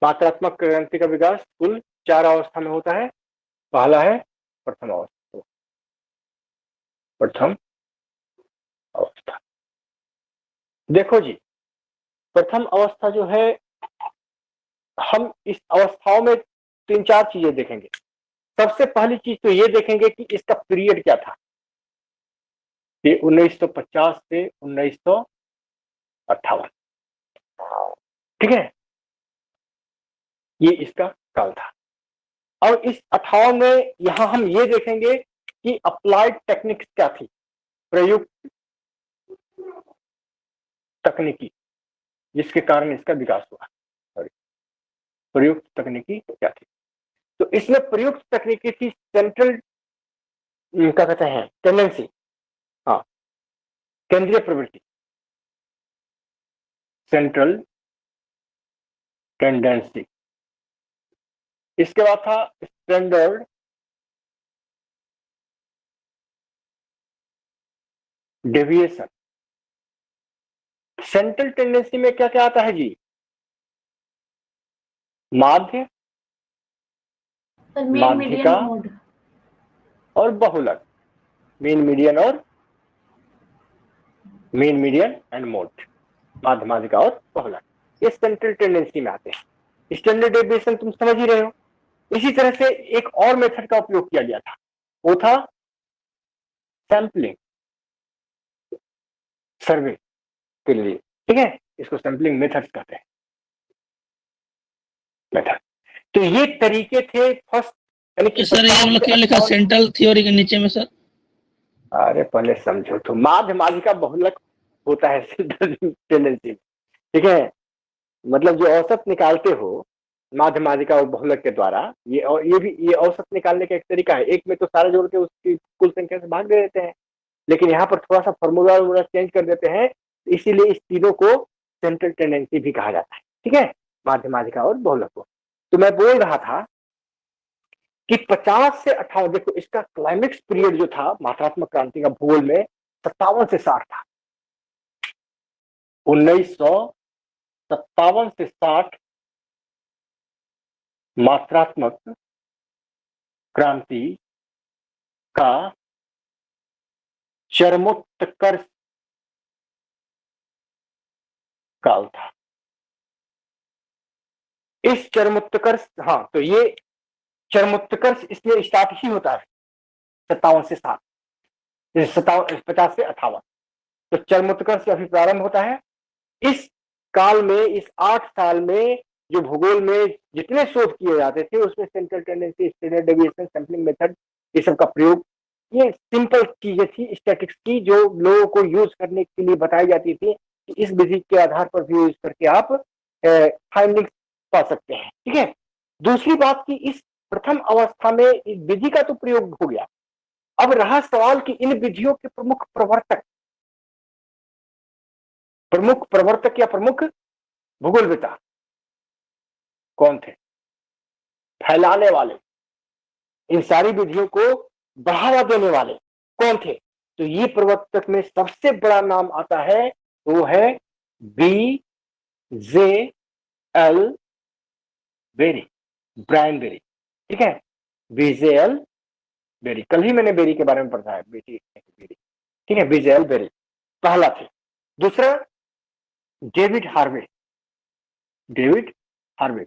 मात्रात्मक क्रांति का विकास कुल 4 अवस्था में होता है। पहला है प्रथम अवस्था। प्रथम अवस्था, देखो जी, प्रथम अवस्था जो है, हम इस अवस्थाओं में 3-4 चीजें देखेंगे। सबसे पहली चीज तो ये देखेंगे कि इसका पीरियड क्या था। ये 1950 से 1958, ठीक है, ये इसका काल था। और इस 58 में यहां हम ये देखेंगे कि अप्लाइड टेक्निक्स क्या थी, प्रयुक्त तकनीकी, जिसके कारण इसका विकास हुआ। सॉरी, प्रयुक्त तकनीकी क्या थी? तो इसमें प्रयुक्त तकनीकी थी सेंट्रल, क्या कहते हैं, टेंडेंसी, हाँ, केंद्रीय प्रवृत्ति, सेंट्रल टेंडेंसी। इसके बाद था स्टैंडर्ड डेविएशन। सेंट्रल टेंडेंसी में क्या क्या आता है जी? माध्य, सर मेन मीडियन माध्यिका, मोड। और और बहुलक, मीन मीडियन और मीन, मीडियन एंड मोड, माध्य, माध्यिका और बहुलक, ये सेंट्रल टेंडेंसी में आते हैं। स्टैंडर्ड डेविएशन तुम समझ ही रहे हो। इसी तरह से एक और मेथड का उपयोग किया गया था, वो था सैंपलिंग सर्वे के लिए, ठीक है, इसको सैंपलिंग मेथड्स कहते हैं, मेथड। तो ये तरीके थे फर्स्ट, यानी कि सर ये मतलब क्या लिखा सेंट्रल थ्योरी के नीचे में सर? अरे पहले समझो तो, माध्य, माध्यिका, बहुलक होता है सेंट्रल टेंडेंसी में, ठीक है, मतलब जो औसत निकालते हो माध्य, माध्यिका और बहुलक के द्वारा, ये भी ये औसत निकालने का एक तरीका है। एक में तो सारा जोड़ के उसकी कुल संख्या से भाग दे देते हैं, लेकिन यहाँ पर थोड़ा सा फॉर्मूला चेंज कर देते हैं, इसीलिए इस तीनों को सेंट्रल टेंडेंसी भी कहा जाता है, ठीक है, माध्य, माध्यिका और बहुलक को। तो मैं बोल रहा था कि 50 से 58, देखो इसका क्लाइमेक्स पीरियड जो था मात्रात्मक क्रांति का भूगोल में 57 से 60 था। 1957 से 60 मात्रात्मक क्रांति का चरमोत्कर्ष काल था। इस चरमोत्कर्ष, हाँ, तो ये चरमोत्कर्ष इसलिए स्टार्ट ही होता है 57 से 60, 50 से 58, तो चरमोत्कर्ष अभी प्रारंभ होता है। इस काल में, इस 8 साल में जो भूगोल में जितने शोध किए जाते थे उसमें central tendency, standard deviation, sampling method, ये सब का प्रयोग, ये सिंपल चीजें थी स्टैटिक्स की, जो लोगों को यूज करने के लिए बताई जाती थी कि इस विधि के आधार पर भी यूज करके आप फाइंडिंग्स पा सकते हैं, ठीक है। दूसरी बात की, इस प्रथम अवस्था में इस विधि का तो प्रयोग हो गया, अब रहा सवाल कि इन विधियों के प्रमुख प्रवर्तक या प्रमुख भूगोलविदा कौन थे, फैलाने वाले, इन सारी विधियों को बढ़ावा देने वाले कौन थे। तो ये प्रवर्तक में सबसे बड़ा नाम आता है, वो है BJL बेरी, ब्रायन बेरी, ठीक है, BJL बेरी। कल ही मैंने बेरी के बारे में पढ़ा है, बेरी, ठीक है, BJL बेरी पहला थे। दूसरा डेविड हार्वे,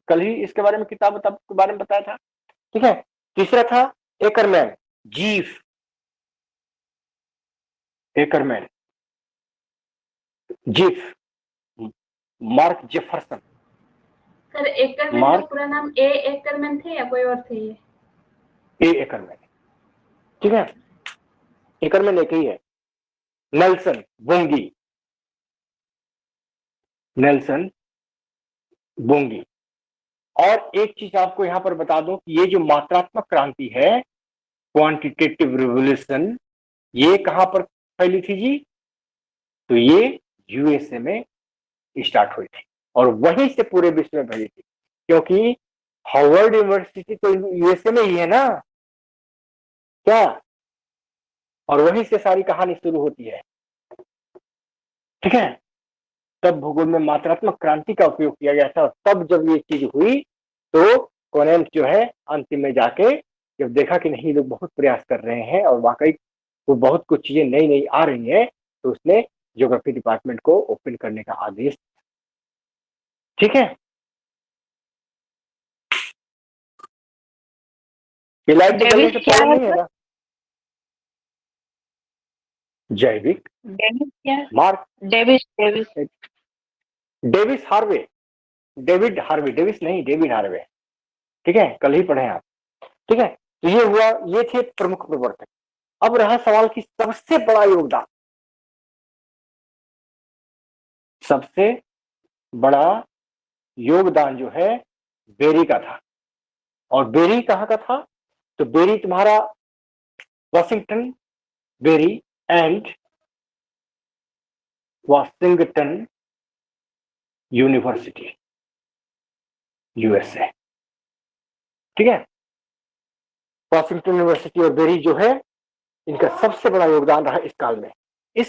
कल ही इसके बारे में किताब के बारे में बताया था, ठीक है। तीसरा था Ackerman, Zipf, Mark Jefferson. Sir Ackerman का पूरा नाम ए एकरमैन थे या कोई और थे? ए एकरमैन, ठीक है, एकरमैन एक ही है। नेल्सन बोंगी। और एक चीज आपको यहां पर बता दूं कि ये जो मात्रात्मक क्रांति है, क्वांटिटेटिव रिवोल्यूशन, ये कहां पर फैली थी जी? तो ये यूएसए में स्टार्ट हुई थी और वहीं से पूरे विश्व में फैली थी, क्योंकि हार्वर्ड यूनिवर्सिटी तो यूएसए में ही है ना, क्या? और वहीं से सारी कहानी शुरू होती है, ठीक है। तब भूगोल में मात्रात्मक क्रांति का उपयोग किया गया था, और तब जब ये चीज हुई तो कोनेंट जो है अंतिम में जाके जब देखा कि नहीं, लोग बहुत प्रयास कर रहे हैं और वाकई वो बहुत कुछ चीजें नई नई आ रही हैं, तो उसने ज्योग्राफी डिपार्टमेंट को ओपन करने का आदेश, ठीक है। ये लाइट जलने से प्रॉब्लम नहीं है ना? जैविक मार्क डेविड हार्वे, ठीक है, कल ही पढ़े आप, ठीक है। तो ये हुआ, ये थे प्रमुख प्रवर्तक। अब रहा सवाल कि सबसे बड़ा योगदान जो है बेरी का था। और बेरी कहाँ का था? तो बेरी तुम्हारा वाशिंगटन यूनिवर्सिटी, यूएसए, ठीक है। वाशिंगटन यूनिवर्सिटी और बेरी जो है, इनका सबसे बड़ा योगदान रहा इस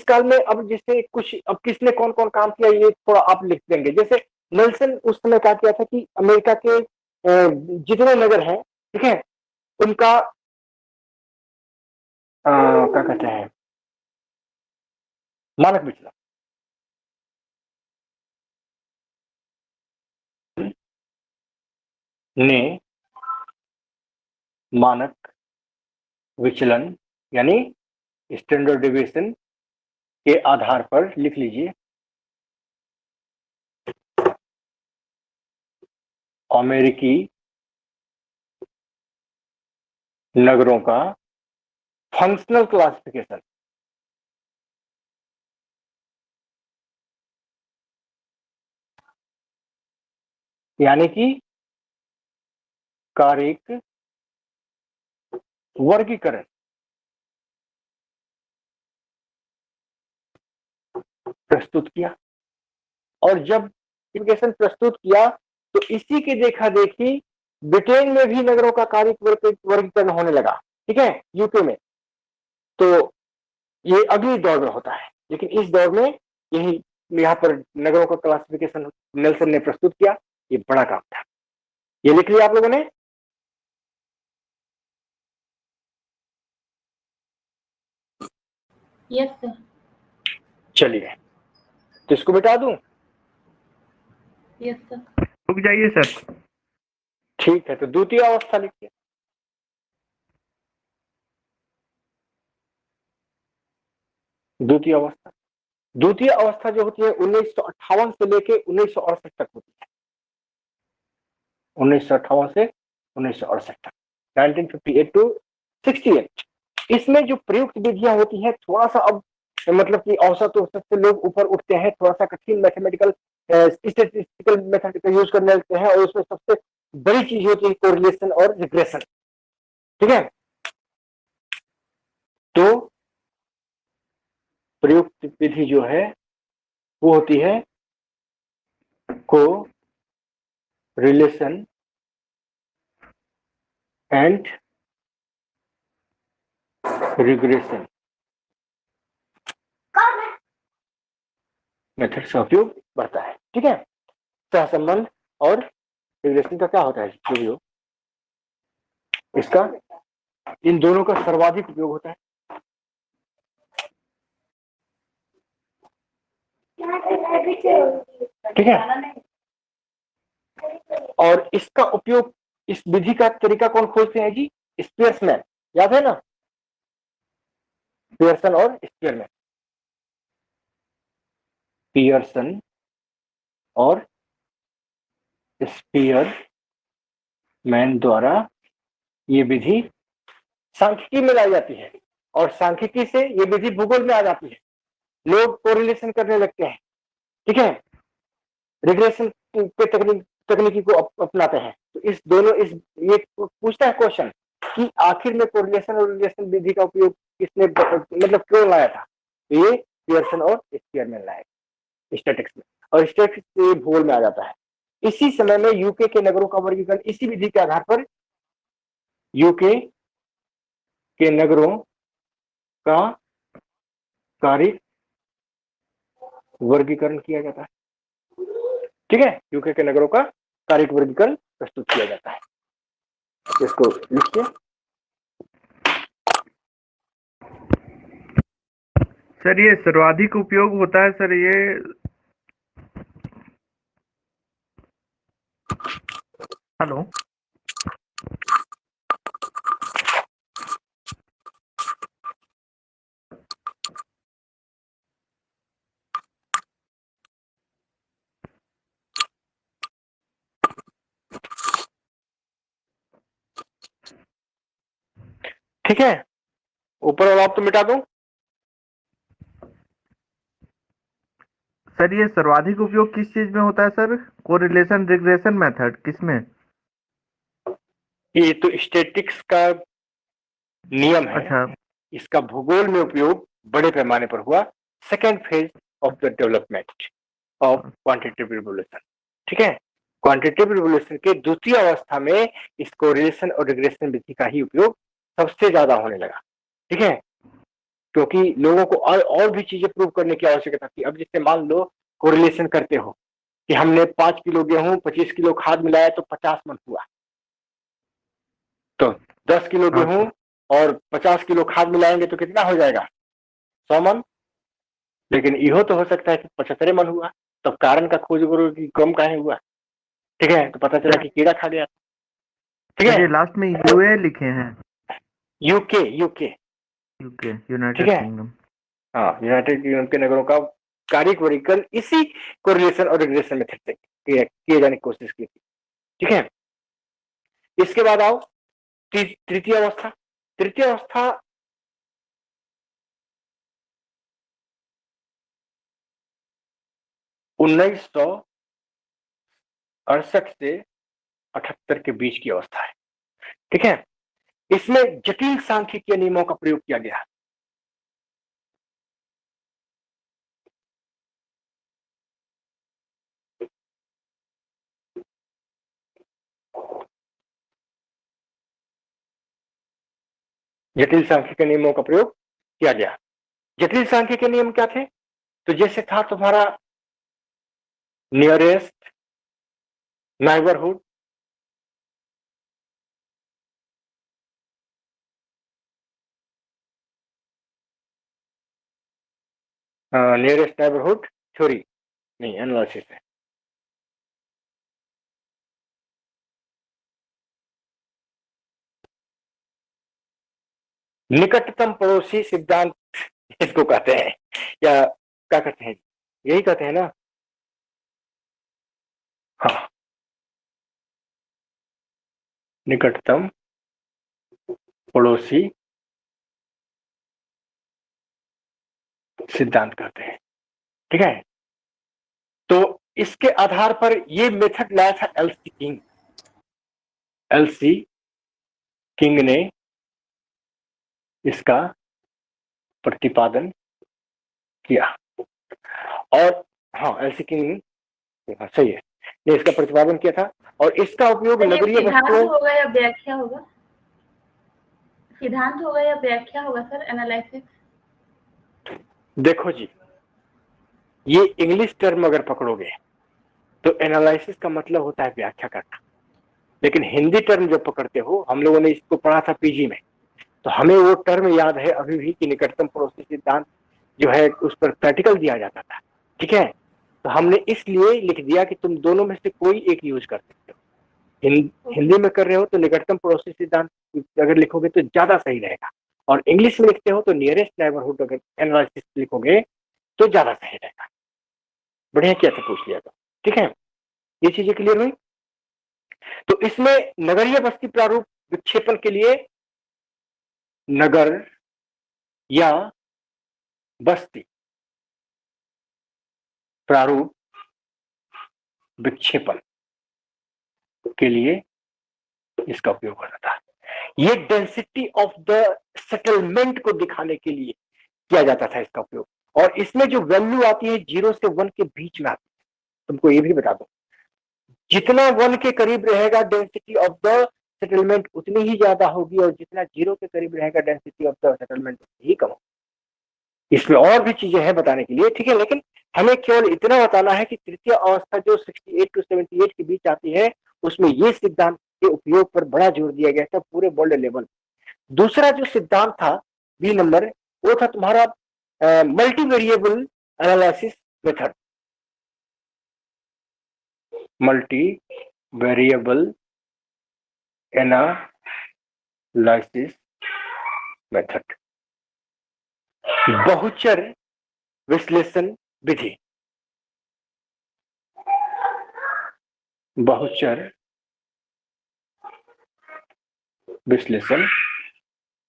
काल में। अब जैसे कुछ, अब किसने कौन कौन काम किया ये थोड़ा आप लिख देंगे। जैसे नेल्सन उस समय क्या किया था कि अमेरिका के जितने नगर हैं, ठीक है, उनका क्या कहते हैं, मानक विचलन, ने मानक विचलन यानी स्टैंडर्ड डेविएशन के आधार पर लिख लीजिए अमेरिकी नगरों का फंक्शनल क्लासिफिकेशन यानी कि कारिक वर्गीकरण प्रस्तुत किया। और जब क्लासिफिकेशन प्रस्तुत किया तो इसी के देखा देखी ब्रिटेन में भी नगरों का कारिक वर्गीकरण होने लगा, ठीक है, यूके में। तो ये अगली दौर में होता है, लेकिन इस दौर में यही यहाँ पर नगरों का क्लासिफिकेशन नेल्सन ने प्रस्तुत किया। ये बड़ा काम था। ये लिख लिया आप लोगों ने? Yes sir. चलिए, तो इसको मिटा दूं? Yes sir. रुक जाइए सर। ठीक है, तो द्वितीय अवस्था लिखिए। द्वितीय अवस्था जो होती है 1958 से लेके 1968 तक होती है। 1958 से 1968 तक, 1958 टू 68। इसमें जो प्रयुक्त विधियां होती हैं थोड़ा सा अब मतलब कि औसत से लोग ऊपर उठते हैं, थोड़ा सा कठिन मैथमेटिकल स्टैटिस्टिकल मेथड का यूज करने लगते हैं, और उसमें सबसे बड़ी चीज होती है कोरिलेशन और रिग्रेशन, ठीक है। तो प्रयुक्त विधि जो है वो होती है को रिलेशन एंड रिग्रेशन मेथड्स का उपयोग बढ़ता है, ठीक है। सहसंबंध और रिग्रेशन का क्या होता है, जो भी हो, इसका इन दोनों का सर्वाधिक उपयोग होता है। ठीक है, और इसका उपयोग, इस विधि का तरीका कौन खोजते हैं जी? स्पियर्समैन, याद है ना, पियर्सन और स्पियरमैन। पियर्सन और स्पियरमैन द्वारा ये विधि सांख्यिकी में लाई जाती है, और सांख्यिकी से ये विधि भूगोल में आ जाती है। लोग कोरिलेशन करने लगते हैं, ठीक है, रिग्रेशन के तकनीकी को अपनाते हैं। तो इस दोनों ये पूछता है क्वेश्चन कि आखिर में कोरिलेशन और रिग्रेशन विधि का उपयोग किसने मतलब क्यों लाया था? तो ये पियर्सन और स्पियरमैन लाए स्टैटिस्टिक्स में, और स्टैटिस्टिक्स से भूगोल में आ जाता है। इसी समय में यूके के नगरों का वर्गीकरण इसी विधि के आधार पर यूके के नगरों का कारिक वर्गीकरण किया जाता है, ठीक है। यूके के नगरों का कारिक वर्गीकरण प्रस्तुत किया जाता है। इसको लिखिए। सर ये सर्वाधिक उपयोग होता है सर, ये हेलो ठीक है, ऊपर वाला आप तो मिटा दो। सर ये सर्वाधिक उपयोग किस चीज में होता है सर? कोरिलेशन रिग्रेशन मेथड किसमें? ये तो स्टैटिस्टिक्स का नियम है। अच्छा, इसका भूगोल में उपयोग बड़े पैमाने पर हुआ second phase of the development of quantitative revolution, ठीक है। क्वांटिटेटिव रिवोल्यूशन के द्वितीय अवस्था में इस कोरिलेशन और रिग्रेशन विधि का ही उपयोग सबसे ज्यादा होने लगा, ठीक है, क्योंकि लोगों को और भी चीजें प्रूव करने की आवश्यकता थी। अब जैसे मान लो कोरिलेशन करते हो कि हमने 5 किलो गेहूं 25 किलो खाद मिलाया तो 50 मन हुआ, तो 10 किलो गेहूं और 50 किलो खाद मिलाएंगे तो कितना हो जाएगा? 100 मन। लेकिन यह तो हो सकता है कि 75 मन हुआ, तो कारण का खोज करो कि कम काहे हुआ, ठीक है, तो पता चला कि कीड़ा खा गया। ठीक सर ये है। लास्ट में यूए लिखे हैं। यूके यूके यूके, ठीक यूनाइटेड है। किंगडम। हाँ, यूनाइटेड किंगडम के नगरों का कार्यिक वर्गीकरण इसी कोरिलेशन और रिग्रेशन मेथड से किए जाने की कोशिश की थी। ठीक है। इसके बाद आओ तृतीय अवस्था। तृतीय अवस्था उन्नीस सौ 68 से 78 के बीच की अवस्था है। ठीक है। इसमें जटिल सांख्यिकीय नियमों का प्रयोग किया गया। जटिल सांख्यिकीय नियमों का प्रयोग किया गया। जटिल सांख्यिकीय नियम क्या थे? तो जैसे था तुम्हारा nearest neighbourhood, nearest neighbourhood theory नहीं, एनालिसिस है। निकटतम पड़ोसी सिद्धांत इसको कहते हैं, या क्या कहते हैं, यही कहते हैं ना। हाँ, निकटतम पड़ोसी सिद्धांत कहते हैं। ठीक है। तो इसके आधार पर ये मेथड लाया था एलसी किंग। एलसी किंग ने इसका प्रतिपादन किया। और हाँ, एलसी किंग, हाँ सही है, ने इसका प्रतिपादन किया था। और इसका उपयोग तो ये नगरीय सिद्धांत वस्तुओं, होगा या व्याख्या होगा? सिद्धांत होगा या व्याख्या होगा सर, एनालिसिस? देखो जी, ये इंग्लिश टर्म अगर पकड़ोगे तो एनालिसिस का मतलब होता है व्याख्या करना, लेकिन हिंदी टर्म जब पकड़ते हो, हम लोगों ने इसको पढ़ा था पीजी में, तो हमें वो टर्म याद है अभी भी कि निकटतम पड़ोसी सिद्धांत जो है उस पर प्रैक्टिकल दिया जाता था। ठीक है। तो हमने इसलिए लिख दिया कि तुम दोनों में से कोई एक यूज कर सकते हो। हिंदी में कर रहे हो तो निकटतम पड़ोसी सिद्धांत अगर लिखोगे तो ज्यादा सही रहेगा, और इंग्लिश में लिखते हो तो नियरेस्ट नाइबरहुड अगर एनालिसिस लिखोगे तो ज्यादा सही रहेगा। बढ़िया किया था, पूछ लिया था। ठीक है, ये चीजें क्लियर हुई। तो इसमें नगरीय बस्ती प्रारूप विक्षेपण के लिए नगर या बस्ती प्रारूप विक्षेपण के लिए इसका उपयोग होता था। ये डेंसिटी ऑफ द सेटलमेंट को दिखाने के लिए किया जाता था इसका उपयोग। और इसमें जो वैल्यू आती है 0 से 1 के बीच में आती है। तुमको ये भी बता दो, जितना 1 के करीब रहेगा डेंसिटी ऑफ द सेटलमेंट उतनी ही ज्यादा होगी, और जितना 0 के करीब रहेगा डेंसिटी ऑफ द सेटलमेंट उतनी ही कम होगी। इसमें और भी चीजें हैं बताने के लिए। ठीक है, लेकिन हमें केवल इतना बताना है कि तृतीय अवस्था जो 68 टू 78 के बीच आती है, उसमें ये सिद्धांत के उपयोग पर बड़ा जोर दिया गया था पूरे वर्ल्ड लेवल। दूसरा जो सिद्धांत था बी नंबर, वो था तुम्हारा multi variable analysis method. Multi variable analysis method, Bahuchar विश्लेषण विधि। बहुचर विश्लेषण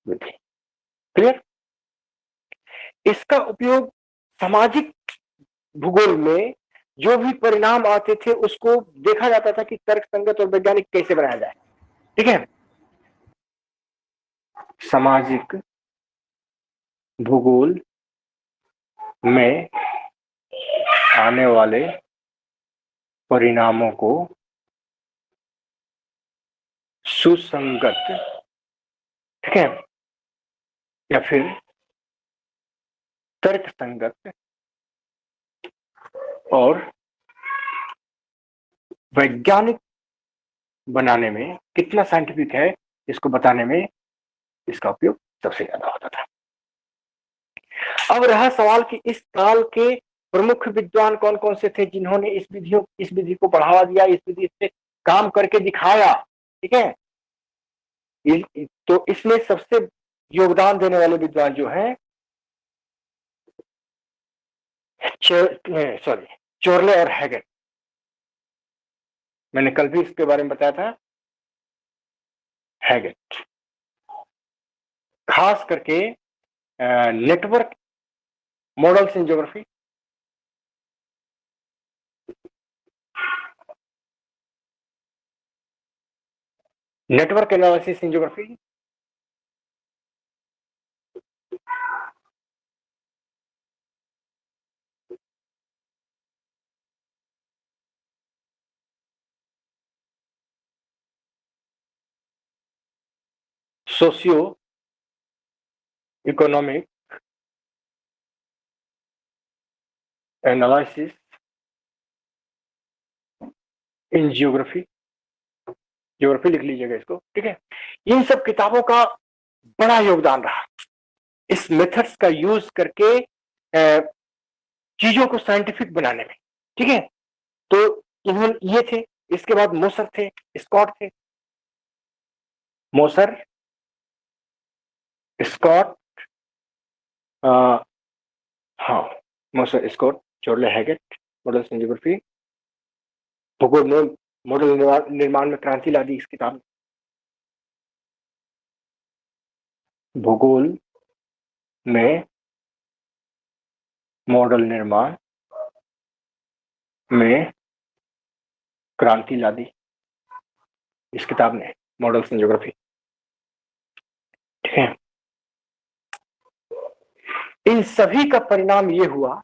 विधि, क्लियर। इसका उपयोग सामाजिक भूगोल में जो भी परिणाम आते थे उसको देखा जाता था कि तर्क संगत और वैज्ञानिक कैसे बनाया जाए। ठीक है, सामाजिक भूगोल में आने वाले परिणामों को सुसंगत, ठीक है, या फिर तर्क संगत और वैज्ञानिक बनाने में, कितना साइंटिफिक है इसको बताने में इसका उपयोग सबसे ज्यादा होता था। अब रहा सवाल कि इस काल के प्रमुख विद्वान कौन कौन से थे जिन्होंने इस विधि को बढ़ावा दिया, इस विधि से काम करके दिखाया। ठीक है, तो इसमें सबसे योगदान देने वाले विद्वान जो हैं चोर्ले और हैगेट। मैंने कल भी इसके बारे में बताया था। हैगेट खास करके network models in geography, network analysis in geography, socio economic analysis in geography, geography लिख लीजिएगा इसको, ठीक है। इन सब किताबों का बड़ा योगदान रहा इस मेथड्स का यूज करके चीजों को साइंटिफिक बनाने में, ठीक है। तो इन्होंने ये थे, इसके बाद मोसर थे, स्कॉट थे, मोसर, स्कॉट, हाँ Moser, Scott, Chorley, Haggett, models in geography, भूगोल में मॉडल निर्माण में क्रांति ला दी इस किताब ने। भूगोल में मॉडल निर्माण में क्रांति ला दी इस किताब ने, मॉडल्स इन ज्योग्राफी, ठीक है। इन सभी का परिणाम ये हुआ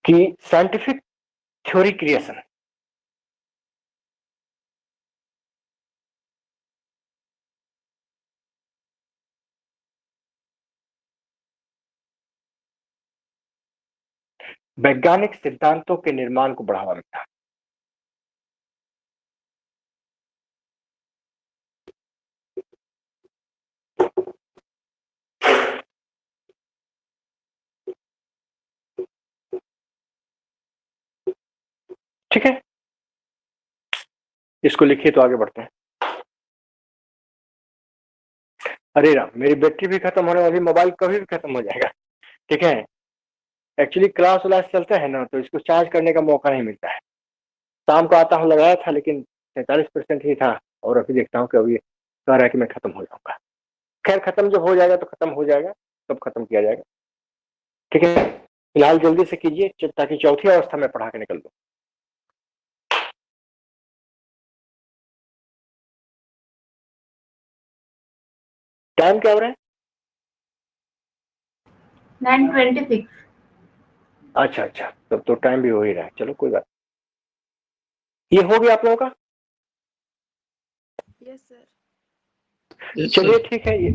कि साइंटिफिक थ्योरी क्रिएशन, वैज्ञानिक सिद्धांतों के निर्माण को बढ़ावा मिला। ठीक है, इसको लिखिए तो आगे बढ़ते हैं। अरे राम, मेरी बैटरी भी खत्म होने वाली, मोबाइल कभी भी खत्म हो जाएगा, ठीक है। एक्चुअली क्लास व्लास चलता है ना, तो इसको चार्ज करने का मौका नहीं मिलता है। शाम को आता हूँ, लगाया था लेकिन 43% ही था, और अभी देखता हूँ कि अभी कह रहा है कि मैं खत्म हो जाऊंगा। खैर, खत्म जब हो जाएगा तो खत्म हो जाएगा, तब खत्म किया जाएगा, ठीक है। फिलहाल जल्दी से कीजिए ताकि चौथी अवस्था में पढ़ा के निकल दो। टाइम क्या हो रहा है? 9:26। अच्छा अच्छा, तब तो टाइम भी हो ही रहा है। चलो कोई बात, ये हो गया आप लोगों का? Yes sir. चलिए ठीक है। ये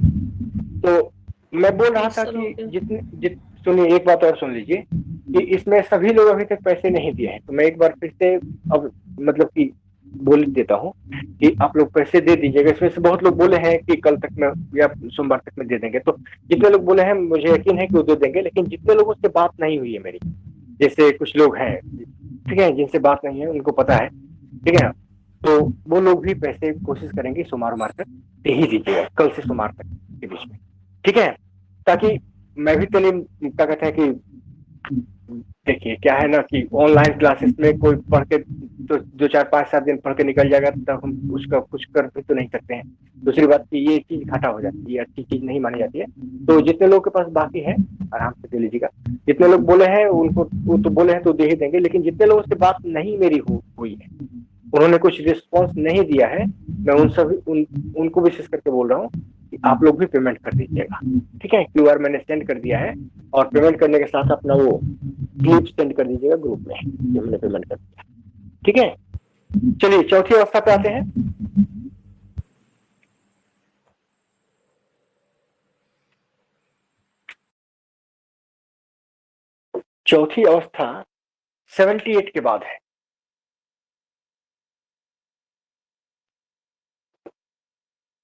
तो मैं बोल रहा था कि सुनिए, एक बात और सुन लीजिए कि इसमें सभी लोग अभी तक पैसे नहीं दिए हैं, तो मैं एक बार फिर से अब मतलब कि बोल देता हूँ कि आप लोग पैसे दे दीजिएगा। इसमें से बहुत लोग बोले हैं कि कल तक में या सोमवार तक में दे देंगे, तो जितने लोग बोले हैं मुझे यकीन है कि वो दे देंगे। लेकिन जितने लोगों से बात नहीं हुई है मेरी, जैसे कुछ लोग हैं, ठीक है, जिनसे बात नहीं है, उनको पता है, ठीक है, तो वो लोग भी पैसे कोशिश करेंगे सोमवार तक दे ही दीजिएगा, कल से सोमवार तक के बीच में, ठीक है। ताकि मैं भी तो नहीं, क्या कहते हैं कि देखिए क्या है ना कि ऑनलाइन क्लासेस में कोई पढ़ के तो 2 4 5 7 दिन पढ़ के निकल जाएगा, तब हम उसका कुछ कर भी तो नहीं सकते हैं। दूसरी बात कि ये चीज घाटा हो जाती है, ये अच्छी चीज नहीं मानी जाती है। तो जितने लोगों के पास बाकी है आराम से दे लीजिएगा। जितने लोग बोले हैं उनको, वो तो बोले हैं तो दे ही देंगे। लेकिन जितने लोगों से बात नहीं मेरी हुई है, उन्होंने कुछ रिस्पॉन्स नहीं दिया है, मैं उनको विशेष करके बोल रहा हूँ कि आप लोग भी पेमेंट कर दीजिएगा, ठीक है। QR मैंने सेंड कर दिया है, और पेमेंट करने के साथ अपना वो क्लिप सेंड कर दीजिएगा ग्रुप में जो हमने पेमेंट कर दिया, ठीक है। चलिए चौथी अवस्था पे आते हैं। चौथी अवस्था 78 के बाद है।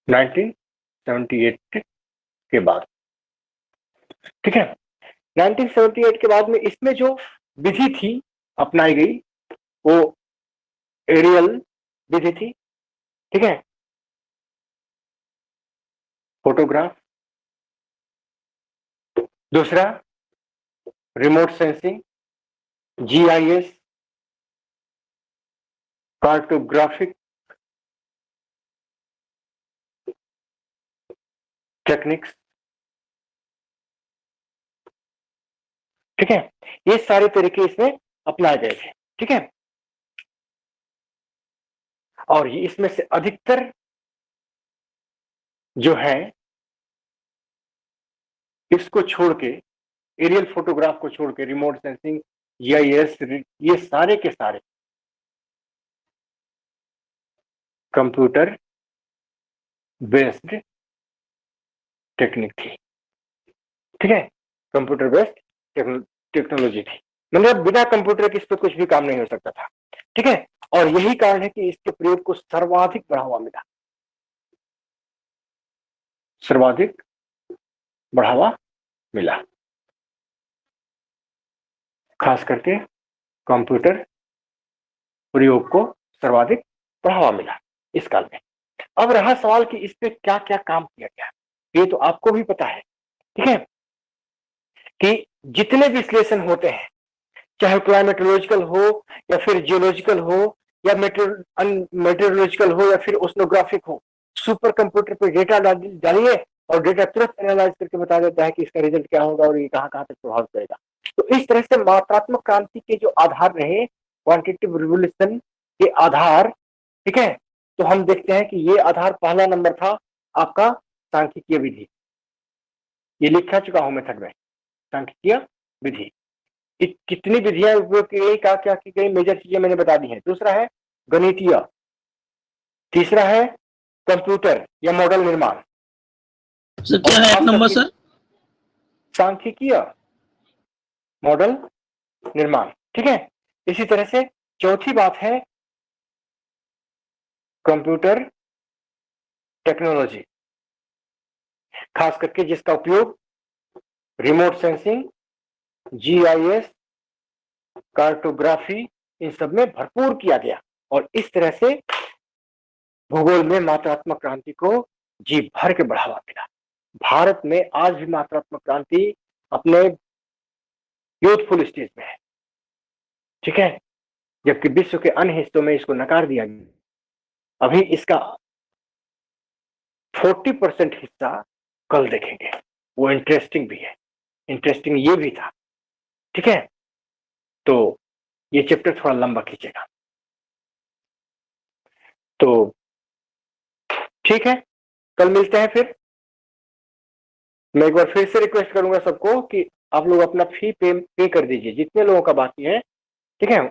1978 के बाद, ठीक है। 1978 के बाद में इसमें जो विधि थी अपनाई गई वो एरियल विधि थी, ठीक है। फोटोग्राफ, दूसरा remote sensing, GIS, cartographic techniques. ठीक है, ये सारे तरीके इसमें अपनाए गए थे। ठीक है, और ये इसमें से अधिकतर जो है इसको छोड़ के, एरियल फोटोग्राफ को छोड़ के, रिमोट सेंसिंग, GIS, ये सारे के सारे कंप्यूटर बेस्ड टेक्निक थी। ठीक है, कंप्यूटर बेस्ड टेक्नोलॉजी थी, मतलब बिना कंप्यूटर के इस पर कुछ भी काम नहीं हो सकता था। ठीक है, और यही कारण है कि इसके प्रयोग को सर्वाधिक बढ़ावा मिला, सर्वाधिक बढ़ावा मिला, खास करके कंप्यूटर प्रयोग को सर्वाधिक बढ़ावा मिला इस काल में। अब रहा सवाल कि इस पे क्या क्या काम किया गया, ये तो आपको भी पता है। ठीक है, कि जितने विश्लेषण होते हैं, चाहे क्लाइमेटोलॉजिकल हो या फिर जियोलॉजिकल हो या मेटेरोलॉजिकल हो या फिर ओशनोग्राफिक हो, सुपर कंप्यूटर पे डेटा डालिए और डेटा तुरंत एनालाइज करके बता देता है कि इसका रिजल्ट क्या होगा और ये कहां कहां तक प्रभावित करेगा। तो इस तरह से मात्रात्मक क्रांति के जो आधार रहे, क्वांटिटेटिव रिवोल्यूशन के आधार, ठीक है, तो हम देखते हैं कि ये आधार पहला नंबर था आपका सांख्यिकीय विधि। ये लिखा चुका हूं मेथड में, सांख्यिकीय विधि। कितनी विधियां उपयोग की गई, क्या क्या की गई, मेजर चीजें मैंने बता दी हैं। दूसरा है गणितीय, तीसरा है कंप्यूटर या मॉडल निर्माण। सर क्या है एक नंबर सर? सांख्यिकीय मॉडल निर्माण। ठीक है, इसी तरह से चौथी बात है कंप्यूटर टेक्नोलॉजी, खास करके जिसका उपयोग रिमोट सेंसिंग, GIS, कार्टोग्राफी, इन सब में भरपूर किया गया। और इस तरह से भूगोल में मात्रात्मक क्रांति को जी भर के बढ़ावा मिला। भारत में आज भी मात्रात्मक क्रांति अपने यूथफुल स्टेज में है। ठीक है, जबकि विश्व के अन्य हिस्सों में इसको नकार दिया गया। अभी इसका 40% हिस्सा कल देखेंगे, वो इंटरेस्टिंग भी है। इंटरेस्टिंग ये भी था। ठीक है, तो ये चैप्टर थोड़ा लंबा खींचेगा। तो ठीक है, कल मिलते हैं फिर। मैं एक बार फिर से रिक्वेस्ट करूंगा सबको कि आप लोग अपना फी पे कर दीजिए, जितने लोगों का बाकी है। ठीक है,